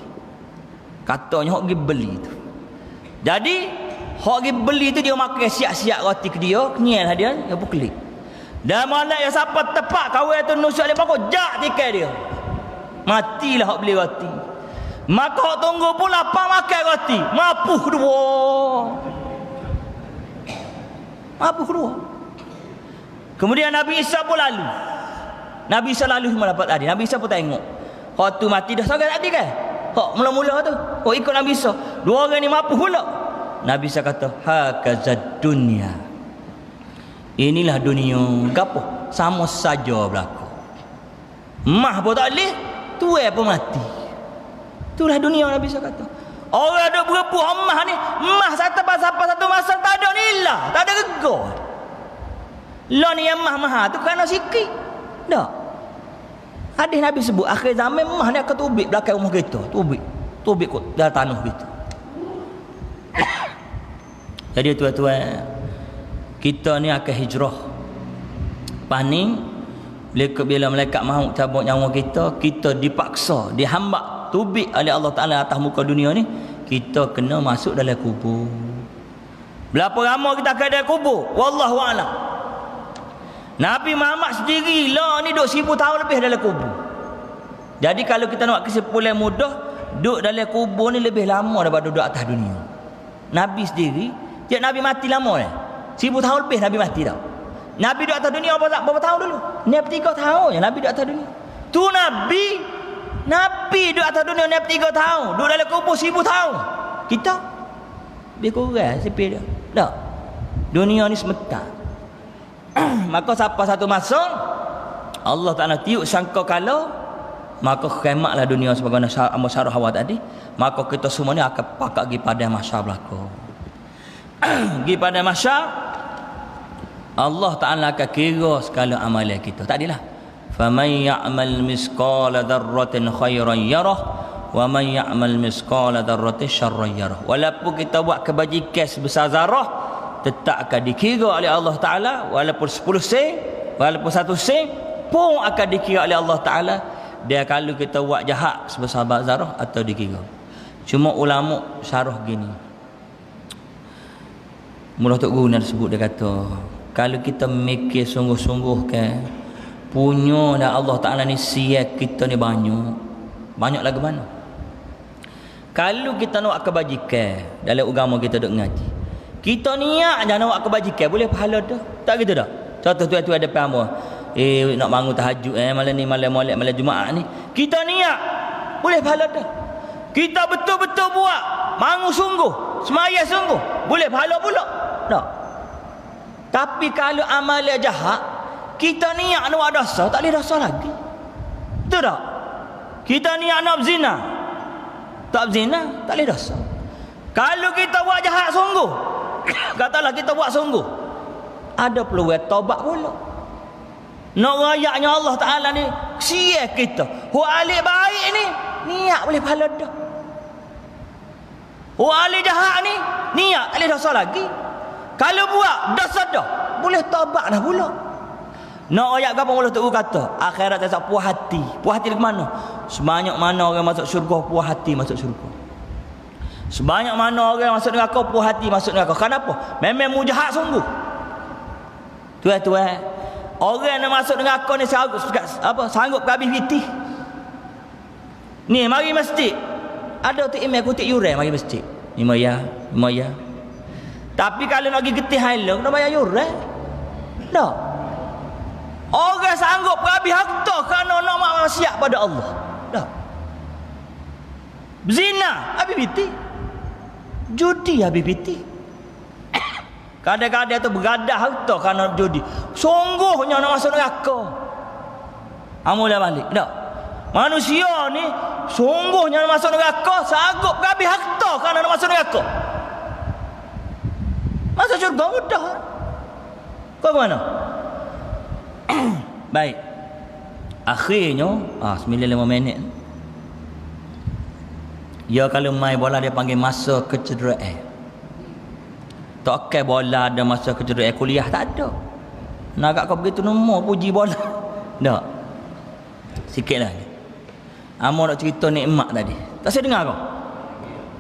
Katanya hak pergi beli tu. Jadi hak pergi beli tu dia makan siap-siap roti ke dia, kenyal dia pun kelik. Dan malam yang siapa tepat kawan tu nusuk dia pokok, jak tikai dia. Matilah hak beli roti. Maka hak tunggu pula apa makan roti. Mapuh kedua. Kemudian Nabi Isa pun lalu. Nabi Isa lalu semua dapat tadi. Nabi Isa pun tengok. Hak tu mati dah seorang tadi kan? Hak mula-mula tu. Hak ikut Nabi Isa. Dua orang ni mapuh pula. Nabi Isa kata, hakazad dunya. Inilah dunia. Gapo? Sama saja berlaku. Mah pun tak boleh, tuai pun mati. Itulah dunia Nabi Isa kata. Orang ada berebuh mah ni, mah satu masa tak ada nilah, tak ada gegar. Lah ni yang mah tu kerana sikit. Tak. Hadis Nabi sebut akhir zaman mah ni akan tubik belakang rumah kita. Tubik kot dalam tanah kita. Jadi tuan-tuan, kita ni akan hijrah. Paning bila malaikat mahu cabut nyawa kita, kita dipaksa, dihambak, tubik oleh Allah Taala atas muka dunia ni, kita kena masuk dalam kubur. Berapa lama kita akan dalam kubur? Wallahu a'lam. Nabi Muhammad sendiri lah ni duduk 1000 tahun lebih dalam kubur. Jadi kalau kita nak kesimpulan mudah, duduk dalam kubur ni lebih lama daripada duduk atas dunia. Nabi sendiri, tiap Nabi mati lama 1000 tahun lebih Nabi mati dah. Nabi duduk atas dunia berapa tahun dulu? Ni 3 tahun je Nabi duduk atas dunia. Tu Nabi duduk atas dunia ni 3 tahun. Duduk dalam kubur 1000 tahun. Kita lebih kurang sepeda. Tak. Dunia ni sementara. Maka siapa satu masa Allah Ta'ala tiup sangka kala, maka kiamatlah dunia sebagaimana syarah awal tadi. Maka kita semua ni akan pakat pergi pada mahsyar belaka. Pergi pada mahsyar, Allah Ta'ala akan kira segala amalan kita. Tadilah, faman ya'mal misqala dzarratin khairan yarah wa man ya'mal misqala dzarratin syarran yarah. Walaupun kita buat kebajikan sebesar zarah, tetap akan dikira oleh Allah Ta'ala. Walaupun 10 sen, walaupun 1 sen, pun akan dikira oleh Allah Ta'ala dia kalau kita buat jahat sebesar zarah atau dikira. Cuma ulama syarah gini, Mullah Tok Guru nak sebut, dia kata kalau kita mikir sungguh-sungguh kan, punya dah Allah Ta'ala ni siap kita ni banyak lagu mana. Kalau kita nak kebajikan dalam agama kita duk ngaji, kita niat je nak buat kebajikan, boleh pahala dah. Tak gitu dah. Contoh tu ada paham nak bangun tahajud malam ni, malam Maulid, malam Jumaat ni, kita niat boleh pahala dah. Kita betul-betul buat bangun sungguh, semaya sungguh, boleh pahala pula. Tak. Tapi kalau amal jahat, kita niat nak buat dosa, tak boleh dosa lagi. Betul tak? Kita niat nak zina, tak zina, tak boleh dosa. Kalau kita buat jahat sungguh, katalah kita buat sungguh, ada peluang taubat pula. Nak rayaknya Allah Ta'ala ni siap kita. Alik baik ni niat boleh pahala dah. Alik jahat ni niat tak boleh dosa lagi. Kalau buat dosa dah, boleh taubat dah pula. Nak rayak apa Allah Ta'ala kata, akhirat tak puas hati. Puas hati ke mana? Sebanyak mana orang masuk syurga, puas hati masuk syurga. Sebanyak mana orang masuk neraka, puas hati masuk neraka. Kenapa? Memang mujahat sungguh. Tuan-tuan, orang yang masuk neraka ni sanggup habis fitih. Ni mari masjid. Ada tu email kutip yuran mari masjid. 5 ya. Tapi kalau nak pergi getih halang, nak bayar yuran. Tak. Orang sanggup habis harta kerana nak maksiat pada Allah. Tak. Zina habis fitih. Judi habis fitih. Kadang-kadang tu bergadah harta kerana judi. Sungguhnya nak masuk neraka. Amula balik. Tak. Manusia ni sungguhnya nak masuk neraka, sanggup habis harta kerana nak masuk neraka. Masuk syurga mudah. Kau ke mana? Baik. Akhirnya 95 minit. Ya kalau main bola dia panggil masa kecederaan. Tak okay bola ada masa kecederaan, kuliah tak ada. Nak kau begitu nombor puji bola. Tak. Sikitlah. Amo nak cerita nikmat tadi. Tak saya dengar kau.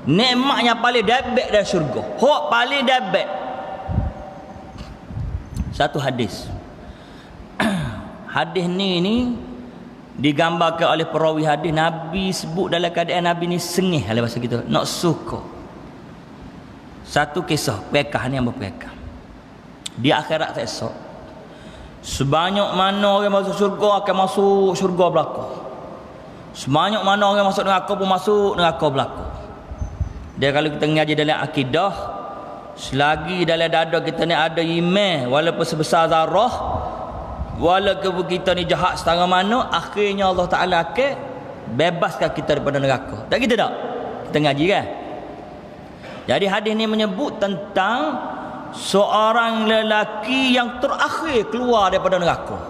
Nikmat yang paling debek dari syurga. Hak paling debek. Satu hadis. Hadis ni digambarkan oleh perawi hadis. Nabi sebut dalam keadaan Nabi ni sengih dalam bahasa kita, nak suka. Satu kisah pekah ni yang berpekah. Di akhirat esok, sebanyak mana orang masuk syurga akan masuk syurga belaka. Sebanyak mana orang masuk neraka pun masuk neraka belaka. Dia kalau kita ngaji dalam akidah, selagi dalam dada kita ni ada iman walaupun sebesar zarah, walaupun kita ni jahat setengah mana, akhirnya Allah Ta'ala akan bebaskan kita daripada neraka. Tak gitu tak? Kita ngaji kan? Jadi hadis ni menyebut tentang seorang lelaki yang terakhir keluar daripada neraka.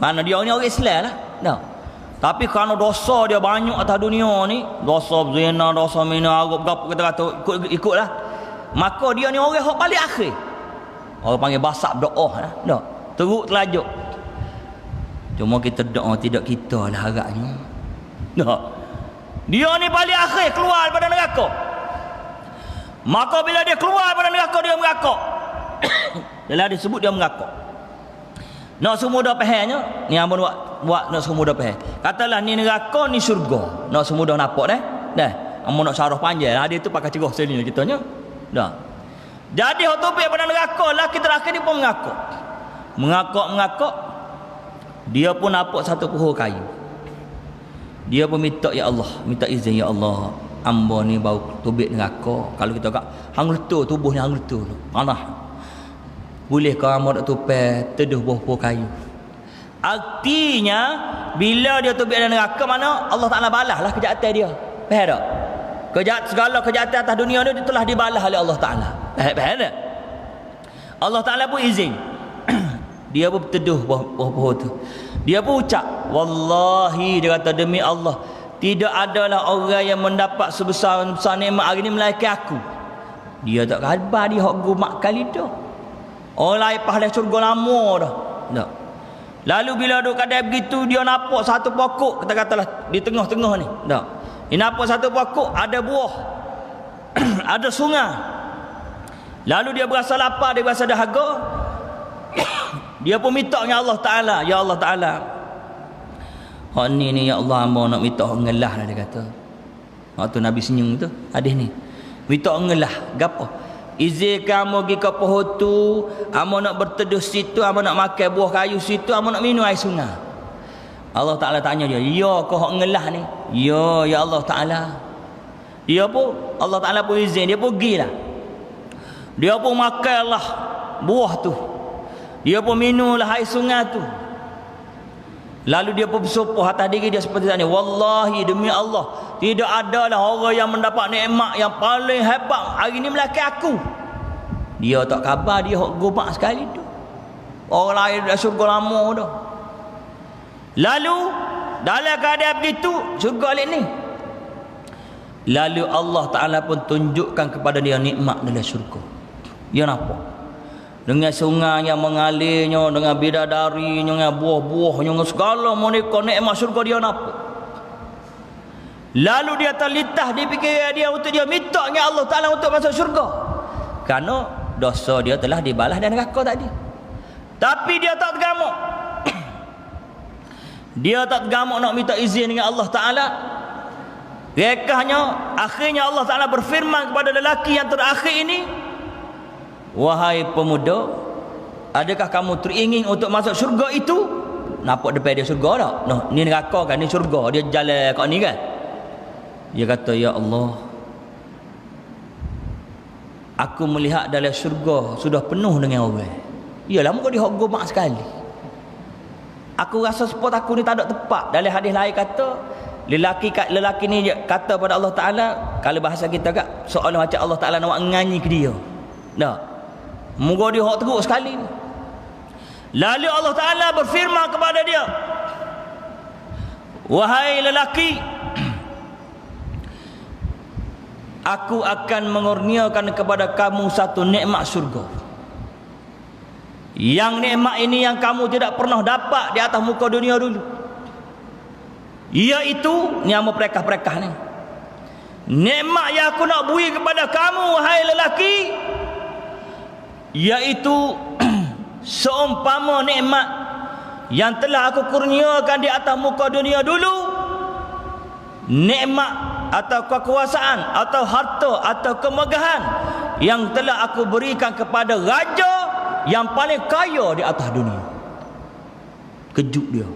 Mana dia ni orang Islam lah. Tak? Tapi kerana dosa dia banyak atas dunia ni, dosa zina, dosa minum arak, apa kita kata ikutlah. Maka dia ni orang yang paling akhir. Orang panggil basak doa lah. Tak? Teruk telajuk. Cuma kita doa tidak kita lah harapnya. Tak. Dia ni paling akhir keluar daripada neraka. Maka bila dia keluar daripada neraka, dia merakak. Dalam disebut dia merakak. Nak semua dah fahamnya, ni hamba buat nak semua dah faham. Katalah ni neraka, ni syurga. Nak semua dah nampak dah. Dah. Hamba nak syarah panjang. Dia tu pakai cerah sini kitanya. Dah. Jadi hak topik pada neraka lah, kita terakhir ni pun merakak. Mengakak. Dia pun nampak satu pohon kayu. Dia pun minta, ya Allah, minta izin, ya Allah, hamba ni bau tubik neraka. Kalau kita kat hang letup, tubuh ni hang letup, panah. Bolehkah hamba nak tupai teduh pohon kayu? Artinya bila dia tubik dalam neraka, mana Allah Ta'ala balaslah kejahatan dia. Faham tak? Segala kejahatan atas dunia ni telah dibalas oleh Allah Ta'ala. Faham tak? Allah Ta'ala pun izin. Dia pun teduh pohon tu. Dia pun ucap, wallahi, dia kata demi Allah, tidak adalah orang yang mendapat sebesar nikmat hari ni melainkan aku. Dia tak khabar dia hak gumak kali tu. Orang lain pahala syurga lama dah. Tak. Lalu bila duduk kadang begitu, dia nampak satu pokok, katakanlah di tengah-tengah ni. Tak. Dia nampak satu pokok, ada buah. Ada sungai. Lalu dia berasa lapar, dia berasa dahaga. Dia pun minta dengan Allah Ta'ala. Ya Allah Ta'ala, hak ni ya Allah, hamba nak minta hak ngelah lah, dia kata. Waktu Nabi senyum tu, hadis ni. Minta ngelah, gapo? Izin kamu pergi ke pohon tu, amo nak berteduh situ, amo nak makan buah kayu situ, amo nak minum air sungai. Allah Ta'ala tanya dia, ya kau hak ngelah ni? Ya Allah Ta'ala. Dia pun, Allah Ta'ala pun izin, dia pun pergilah. Dia pun makanlah buah tu. Dia pun minumlah air sungai tu. Lalu dia pun bersumpah atas diri dia seperti tadi, wallahi, demi Allah, tidak adalah orang yang mendapat nikmat yang paling hebat hari ni melainkan aku. Dia tak khabar dia hok gomak sekali tu. Orang lain dah syurga lama dah. Lalu dalam keadaan begitu, syurga alik ni. Lalu Allah Ta'ala pun tunjukkan kepada dia nikmat dalam syurga. Dia nampak dengan sungai yang mengalirnya, dengan bidadarinya, dengan buah-buahnya, dengan segala moneka nikmat syurga dia nampak. Lalu dia terlintas di fikiran dia untuk dia minta dengan Allah Ta'ala untuk masuk syurga, kerana dosa dia telah dibalas dan neraka tadi. Tapi dia tak tergamuk. Dia tak tergamuk nak minta izin dengan Allah Ta'ala. Rekahnya, akhirnya Allah Ta'ala berfirman kepada lelaki yang terakhir ini, wahai pemuda, adakah kamu teringin untuk masuk syurga itu? Nampak depan dia syurga tak? Noh, ni neraka kan, ni syurga. Dia jalan kat ni kan. Dia kata, ya Allah, aku melihat dalam syurga sudah penuh dengan orang. Yalah, muka dia hok gomak sekali. Aku rasa spot aku ni tak ada tepat. Dalam hadis lain kata, lelaki ni kata pada Allah Ta'ala, kalau bahasa kita kat, soalan macam Allah Ta'ala nak nganyi ke dia. Tak. Muka dia hok teruk sekali. Lalu Allah Ta'ala berfirman kepada dia, wahai lelaki, aku akan mengurniakan kepada kamu satu nikmat syurga. Yang nikmat ini yang kamu tidak pernah dapat di atas muka dunia dulu. Iaitu nama perekah-perekah ni. Nikmat yang aku nak beri kepada kamu, wahai lelaki, iaitu seumpama nikmat yang telah aku kurniakan di atas muka dunia dulu. Nikmat atau kekuasaan atau harta atau kemegahan yang telah aku berikan kepada raja yang paling kaya di atas dunia. Kejut dia.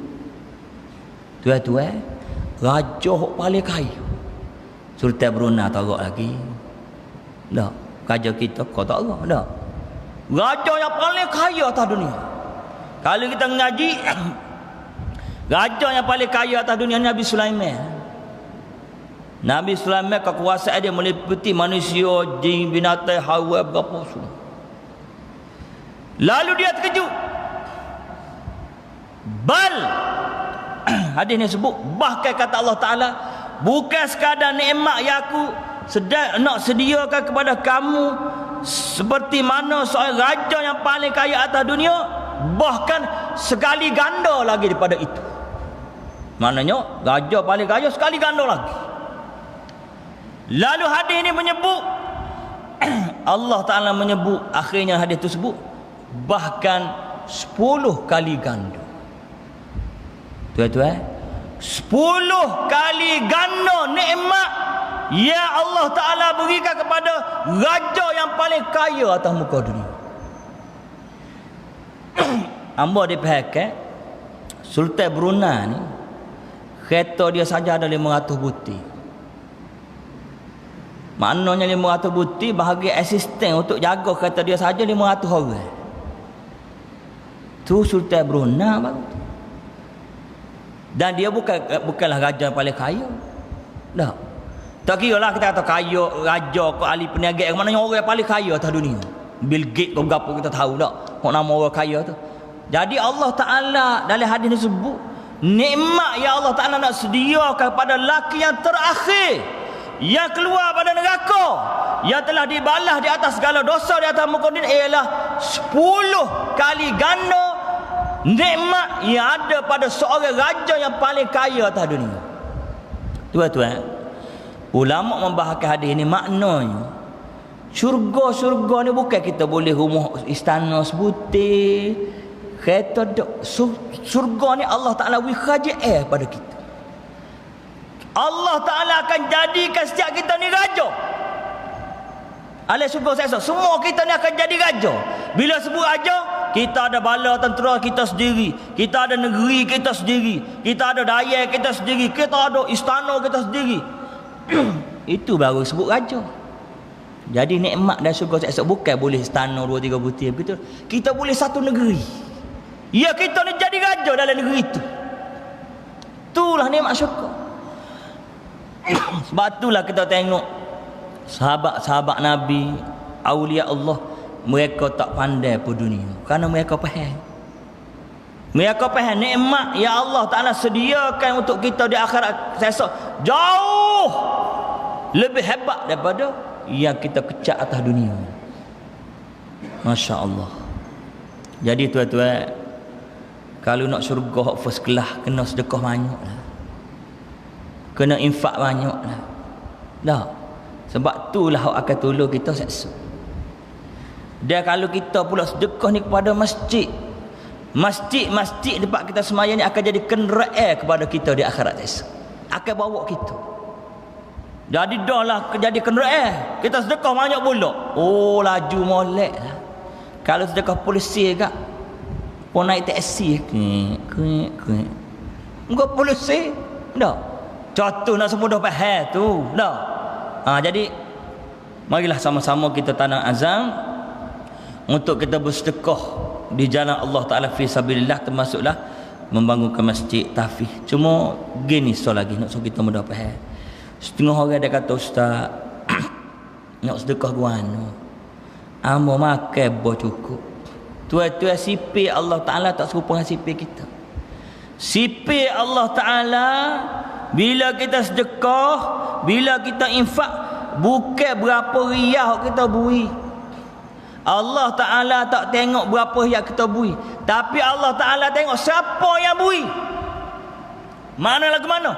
Tuan-tuan, raja yang paling kaya. Sultan Brunei tarak lagi. Tak. Raja kita kau tarak. Tak. Raja yang paling kaya atas dunia. Kalau kita mengaji, raja yang paling kaya atas dunia Nabi Sulaiman. Nabi Sulaiman kekuasaan dia meliputi manusia, jin, binatang, haiwan, berapa semua. Lalu dia terkejut. Bal hadis ni sebut, bahkan kata Allah Ta'ala, bukan sekadar nikmat yang aku sedang nak sediakan kepada kamu seperti mana seorang raja yang paling kaya atas dunia, bahkan sekali ganda lagi daripada itu. Maknanya raja paling kaya sekali ganda lagi. Lalu hadis ini menyebut Allah Ta'ala menyebut akhirnya hadis tersebut bahkan 10 kali ganda. Tuan-tuan, 10 kali ganda nikmat yang Allah Ta'ala berikan kepada raja yang paling kaya atas muka dunia. Hamba dipakai Sultan Brunei ni, kereta dia saja ada 500 buti. Maknanya 500 buti bahagian asisten untuk jaga kereta dia saja 500 orang. Tu Sultan Brunei baru. Dan dia bukanlah raja yang paling kaya. Tak. Tak kira lah kita kata kaya, raja ke ahli perniagaan, maknanya orang yang paling kaya atas dunia. Bill Gates ke apa kita tahu tak. Kok nama orang kaya tu. Jadi Allah Ta'ala dalam hadis ni sebut nikmat yang Allah Ta'ala nak sediakan kepada lelaki yang terakhir, yang keluar pada neraka, yang telah dibalas di atas segala dosa di atas muka dunia, ialah 10 kali ganda nikmat yang ada pada seorang raja yang paling kaya atas dunia. Tuan-tuan, ulama membahaskan hadis ini, maknanya syurga ni bukan kita boleh rumah istana sebutir, kereta dok. Syurga ni Allah Ta'ala wi kerajaan pada kita. Allah Ta'ala akan jadikan setiap kita ni raja. Alai syurga saya semua kita ni akan jadi raja. Bila sebut raja, kita ada bala tentera kita sendiri, kita ada negeri kita sendiri, kita ada daya kita sendiri, kita ada istana kita sendiri. Itu baru sebut raja. Jadi nikmat dan syurga esok bukan boleh istana 2-3 butir begitu. Kita boleh satu negeri. Ya, kita ni jadi raja dalam negeri itu. Itulah nikmat syurga. Sebab itulah kita tengok sahabat-sahabat Nabi, aulia Allah, mereka tak pandai pun dunia kerana mereka faham. Mereka faham nikmat ya Allah Ta'ala sediakan untuk kita di akhirat esok jauh lebih hebat daripada yang kita kecak atas dunia. Masya Allah. Jadi tuan-tuan, kalau nak syurga first class, kena sedekah banyak lah, kena infak banyak lah. Dah. Sebab itulah hak akan tolong kita esok. Dan kalau kita pula sedekah ni kepada masjid, masjid tempat kita sembahyang ni akan jadi kenderaan kepada kita di akhirat esok, akan bawa kita. Jadi dah lah jadi kenderaan. Kita sedekah banyak pula, oh laju molek lah. Kalau sedekah polisi kak, pun naik taksi enggak polisi dah contoh nak semua dah faham tu dah. Jadi marilah sama-sama kita tanam azam untuk kita bersedekah di jalan Allah Ta'ala fi sabilillah, termasuklah membangunkan masjid tahfiz. Cuma gini so lagi nak so kita mudah faham. Setengah orang dia kata, ustaz nak sedekah guano amo makan bo cukup. Tuan-tuan, sipir Allah Ta'ala tak serupa dengan sipir kita. Sipir Allah Ta'ala bila kita sedekah, bila kita infak, bukan berapa riyah kita beri. Allah Ta'ala tak tengok berapa riyah kita beri, tapi Allah Ta'ala tengok siapa yang beri. Mana lagu mana?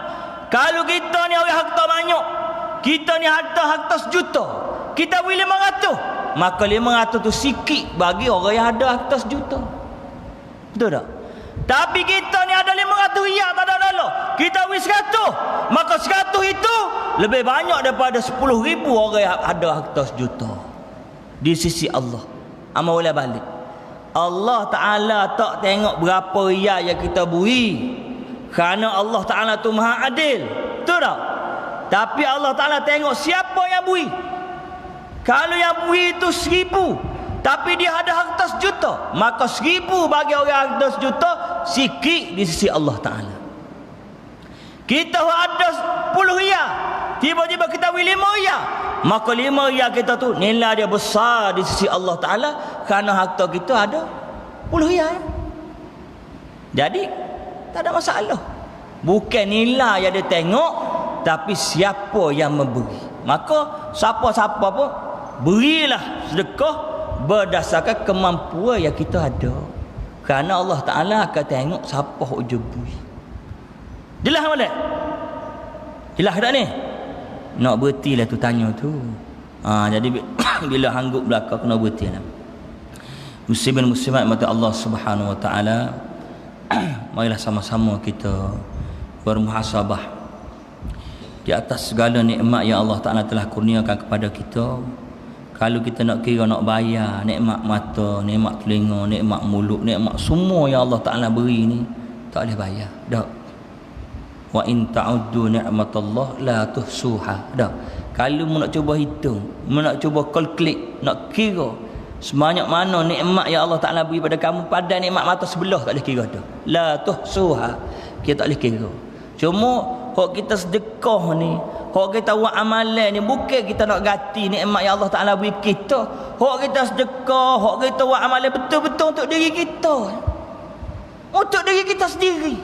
Kalau kita ni orang harta banyak, kita ni harta 100 juta, kita beri 500, maka 500 tu sikit bagi orang yang ada harta 1 juta. Betul tak? Tapi kita ni ada 500 riyal tak ada dolar, kita beri 100, maka 100 itu lebih banyak daripada 10,000 orang yang ada harta 1 juta di sisi Allah. Amal boleh balik, Allah Ta'ala tak tengok berapa riyal yang kita beri, kerana Allah Ta'ala tu maha adil. Betul tak? Tapi Allah Ta'ala tengok siapa yang beri. Kalau yang beri itu 1,000, tapi dia ada harta 1 juta, maka 1,000 bagi orang harta 1 juta sikit di sisi Allah Ta'ala. Kita ada 10 riyal, tiba-tiba kita beri 5 riyal, maka 5 riyal kita tu nilai dia besar di sisi Allah Ta'ala, kerana harta kita ada 10 riyal. Jadi tak ada masalah. Bukan nilai yang dia tengok, tapi siapa yang memberi. Maka siapa-siapa pun berilah sedekah berdasarkan kemampuan yang kita ada, kerana Allah Ta'ala akan tengok siapa yang beri. Jelas boleh? Jelas tak ni? Nak berhentilah tu tanya tu. Jadi bila hanggup belakang kena berhentilah. Muslimin muslimat mata Allah Subhanahu wa Ta'ala, marilah sama-sama kita bermuhasabah di atas segala nikmat yang Allah Ta'ala telah kurniakan kepada kita. Kalau kita nak kira, nak bayar nikmat mata, nikmat telinga, nikmat mulut, nikmat semua yang Allah Ta'ala beri ni, tak boleh bayar dah. Wa in ta'uddu ni'matallah la tuhsuha dah. Kalau nak cuba hitung, nak cuba calculate, nak kira sebanyak mana nikmat yang Allah Ta'ala beri pada kamu, pada nikmat mata sebelah tak boleh kira dah. La tuhsuha, kita tak boleh kira. Cuma hak kita sedekah ni, hak kita buat amalan ni, bukan kita nak ganti nikmat yang Allah Ta'ala beri kita. Hak kita sedekah, hak kita buat amalan betul-betul untuk diri kita, untuk diri kita sendiri,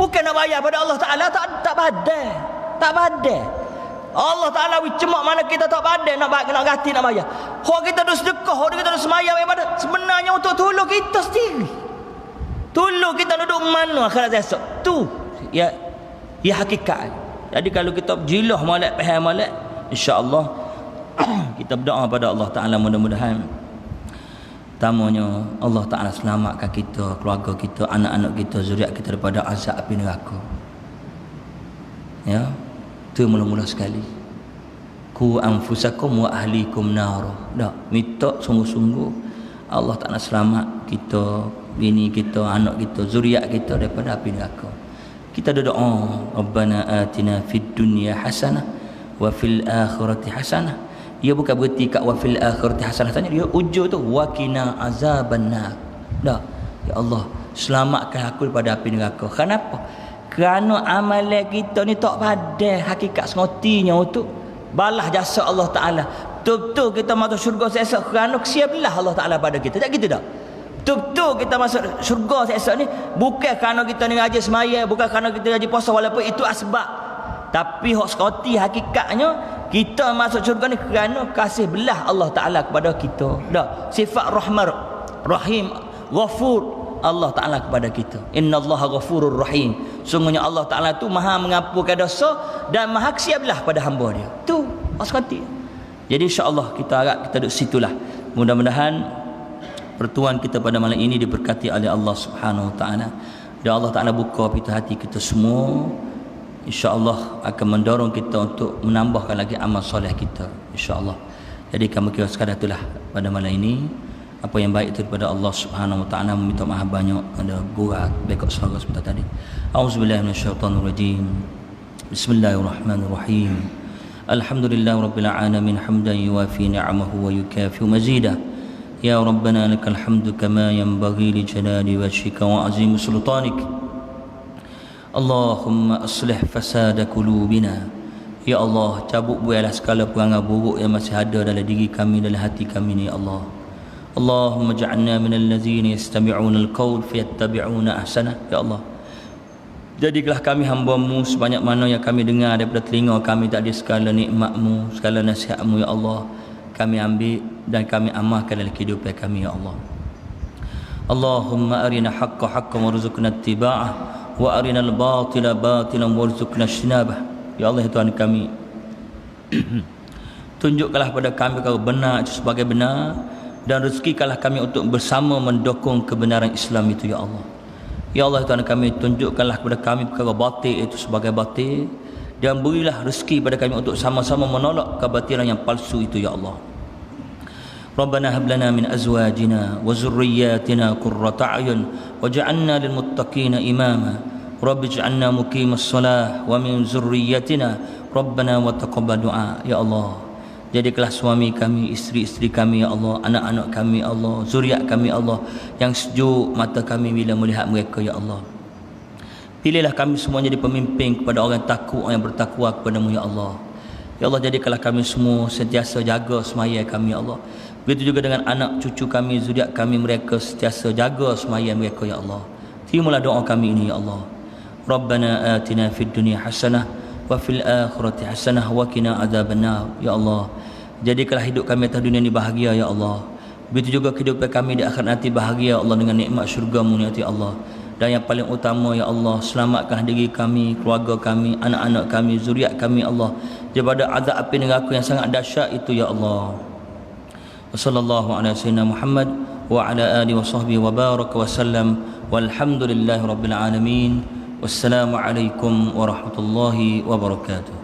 bukan nak bayar pada Allah Ta'ala. Tak badai, tak badai. Allah Ta'ala cemak mana kita tak badai nak ganti, nak bayar. Hak kita dah sedekah, hak kita dah semayang, sebenarnya untuk tolong kita sendiri, Tolong kita duduk mana akhirat esok. Tu ya hakikat. Jadi kalau kita jilah molek faham molek, insya-Allah kita berdoa pada Allah Taala mudah-mudahan tamanya Allah Taala selamatkan kita, keluarga kita, anak-anak kita, zuriat kita daripada azab api neraka. Ya. Tu mula-mula sekali. Ku anfusakum wa ahlikum nar. Dak, minta sungguh-sungguh Allah Taala selamat kita, bini kita, anak kita, zuriat kita daripada api neraka. Kita doa, Rabbana atina fid dunya hasanah wa fil akhirati hasanah. Dia bukan berhenti kat wa fil akhirati hasanah saja, dia ujung tu wa qina azabannar. Dak, ya Allah, selamatkan aku daripada api neraka. Kenapa? Kerana amalan kita ni tak pada hakikat sengotinya untuk balas jasa Allah Ta'ala. Betul-betul kita masuk syurga seesok kerana kesiapilah Allah Ta'ala pada kita. Tak gitu tak? Betul-betul kita masuk syurga seesok ni bukan kerana kita ni rajin semaya, bukan kerana kita rajin puasa, walaupun itu asbab. Tapi hak sekoti hakikatnya kita masuk syurga ni kerana kasih belah Allah Ta'ala kepada kita. Dah, sifat rahman, rahim, ghafur Allah Ta'ala kepada kita. Innallaha ghafurur rahim. Sungguhnya Allah Ta'ala tu maha mengampunkan dosa dan maha kesiaplah pada hamba dia. Tu sekoti. Jadi insya-Allah kita harap kita duduk situlah. Mudah-mudahan pertemuan kita pada malam ini diberkati oleh Allah Subhanahu Wa Ta'ala. Dan Allah Ta'ala buka pintu hati kita semua. InsyaAllah akan mendorong kita untuk menambahkan lagi amal soleh kita, insyaAllah. Jadi kami kira sekadar itulah pada malam ini. Apa yang baik itu daripada Allah Subhanahu Wa Ta'ala, meminta maaf banyak ada gurat bekok suara sebentar tadi. Auzubillahi minasyaitonirrajim. Bismillahirrahmanirrahim. Alhamdulillahirabbil alamin hamdan yuwafi ni'amahu wa yukafi mazidah. Ya Rabbana lakal hamdu kama yanbaghi li jalali wajhika wa azim sultanik. Allahumma aslih fasada qulubina. Ya Allah, cabut buailah segala perangai buruk yang masih ada dalam diri kami, dalam hati kami ni, ya Allah. Allahumma ja'alna minal ladzina yastami'una al-qaul fayattabi'una ahsana. Ya Allah, jadilah kami hamba-Mu sebanyak mana yang kami dengar daripada telinga kami tadi segala nikmat-Mu, segala nasihat-Mu, ya Allah, kami ambil dan kami amalkan dalam kehidupan kami, ya Allah. Allahumma arina haqqa haqqan warzuqna ittiba'ah wa arina al-batila batilan warzuqna ijtinabah. Ya Allah, ya Tuhan kami, tunjukkanlah pada kami perkara benar itu sebagai benar, dan rezekikanlah kami untuk bersama mendukung kebenaran Islam itu, ya Allah. Ya Allah, Tuhan kami, tunjukkanlah kepada kami perkara batil itu sebagai batil, dan berilah rezeki pada kami untuk sama-sama menolak kebatilan yang palsu itu, ya Allah. Rabbana hab lana min azwajina wa zurriyyatina qurrata a'yun waj'alna lil muttaqina imama. Rabbi ij'alna muqimas shalah wa min zurriyyatina Rabbana wa taqabbal du'a. Ya Allah, jadikanlah suami kami, isteri-isteri kami, ya Allah, anak-anak kami, ya Allah, zuriat kami, ya Allah, yang sejuk mata kami bila melihat mereka, ya Allah. Pilihlah kami semua jadi pemimpin kepada orang takut, orang yang bertakwa kepada-Mu, ya Allah. Ya Allah, jadikanlah kami semua sentiasa jaga semaya kami, ya Allah. Begitu juga dengan anak cucu kami, zuriat kami, mereka sentiasa jaga semaya mereka, ya Allah. Terimalah doa kami ini, ya Allah. Rabbana atina fid dunya hasanah wa fil akhirati hasanah wa qina adzabannar. Ya Allah, jadikanlah hidup kami atas dunia ini bahagia, ya Allah. Begitu juga kehidupan kami di akhirat nanti bahagia, ya Allah, dengan nikmat syurga-Mu, ya Allah. Dan yang paling utama, ya Allah, selamatkan diri kami, keluarga kami, anak-anak kami, zuriat kami, ya Allah, daripada azab api neraka yang sangat dahsyat itu, ya Allah. Wassallallahu ala sayyidina Muhammad wa ala alihi wa sahbihi wa baraka wa sallam, walhamdulillahi rabbil alamin. Wassalamualaikum warahmatullahi wabarakatuh.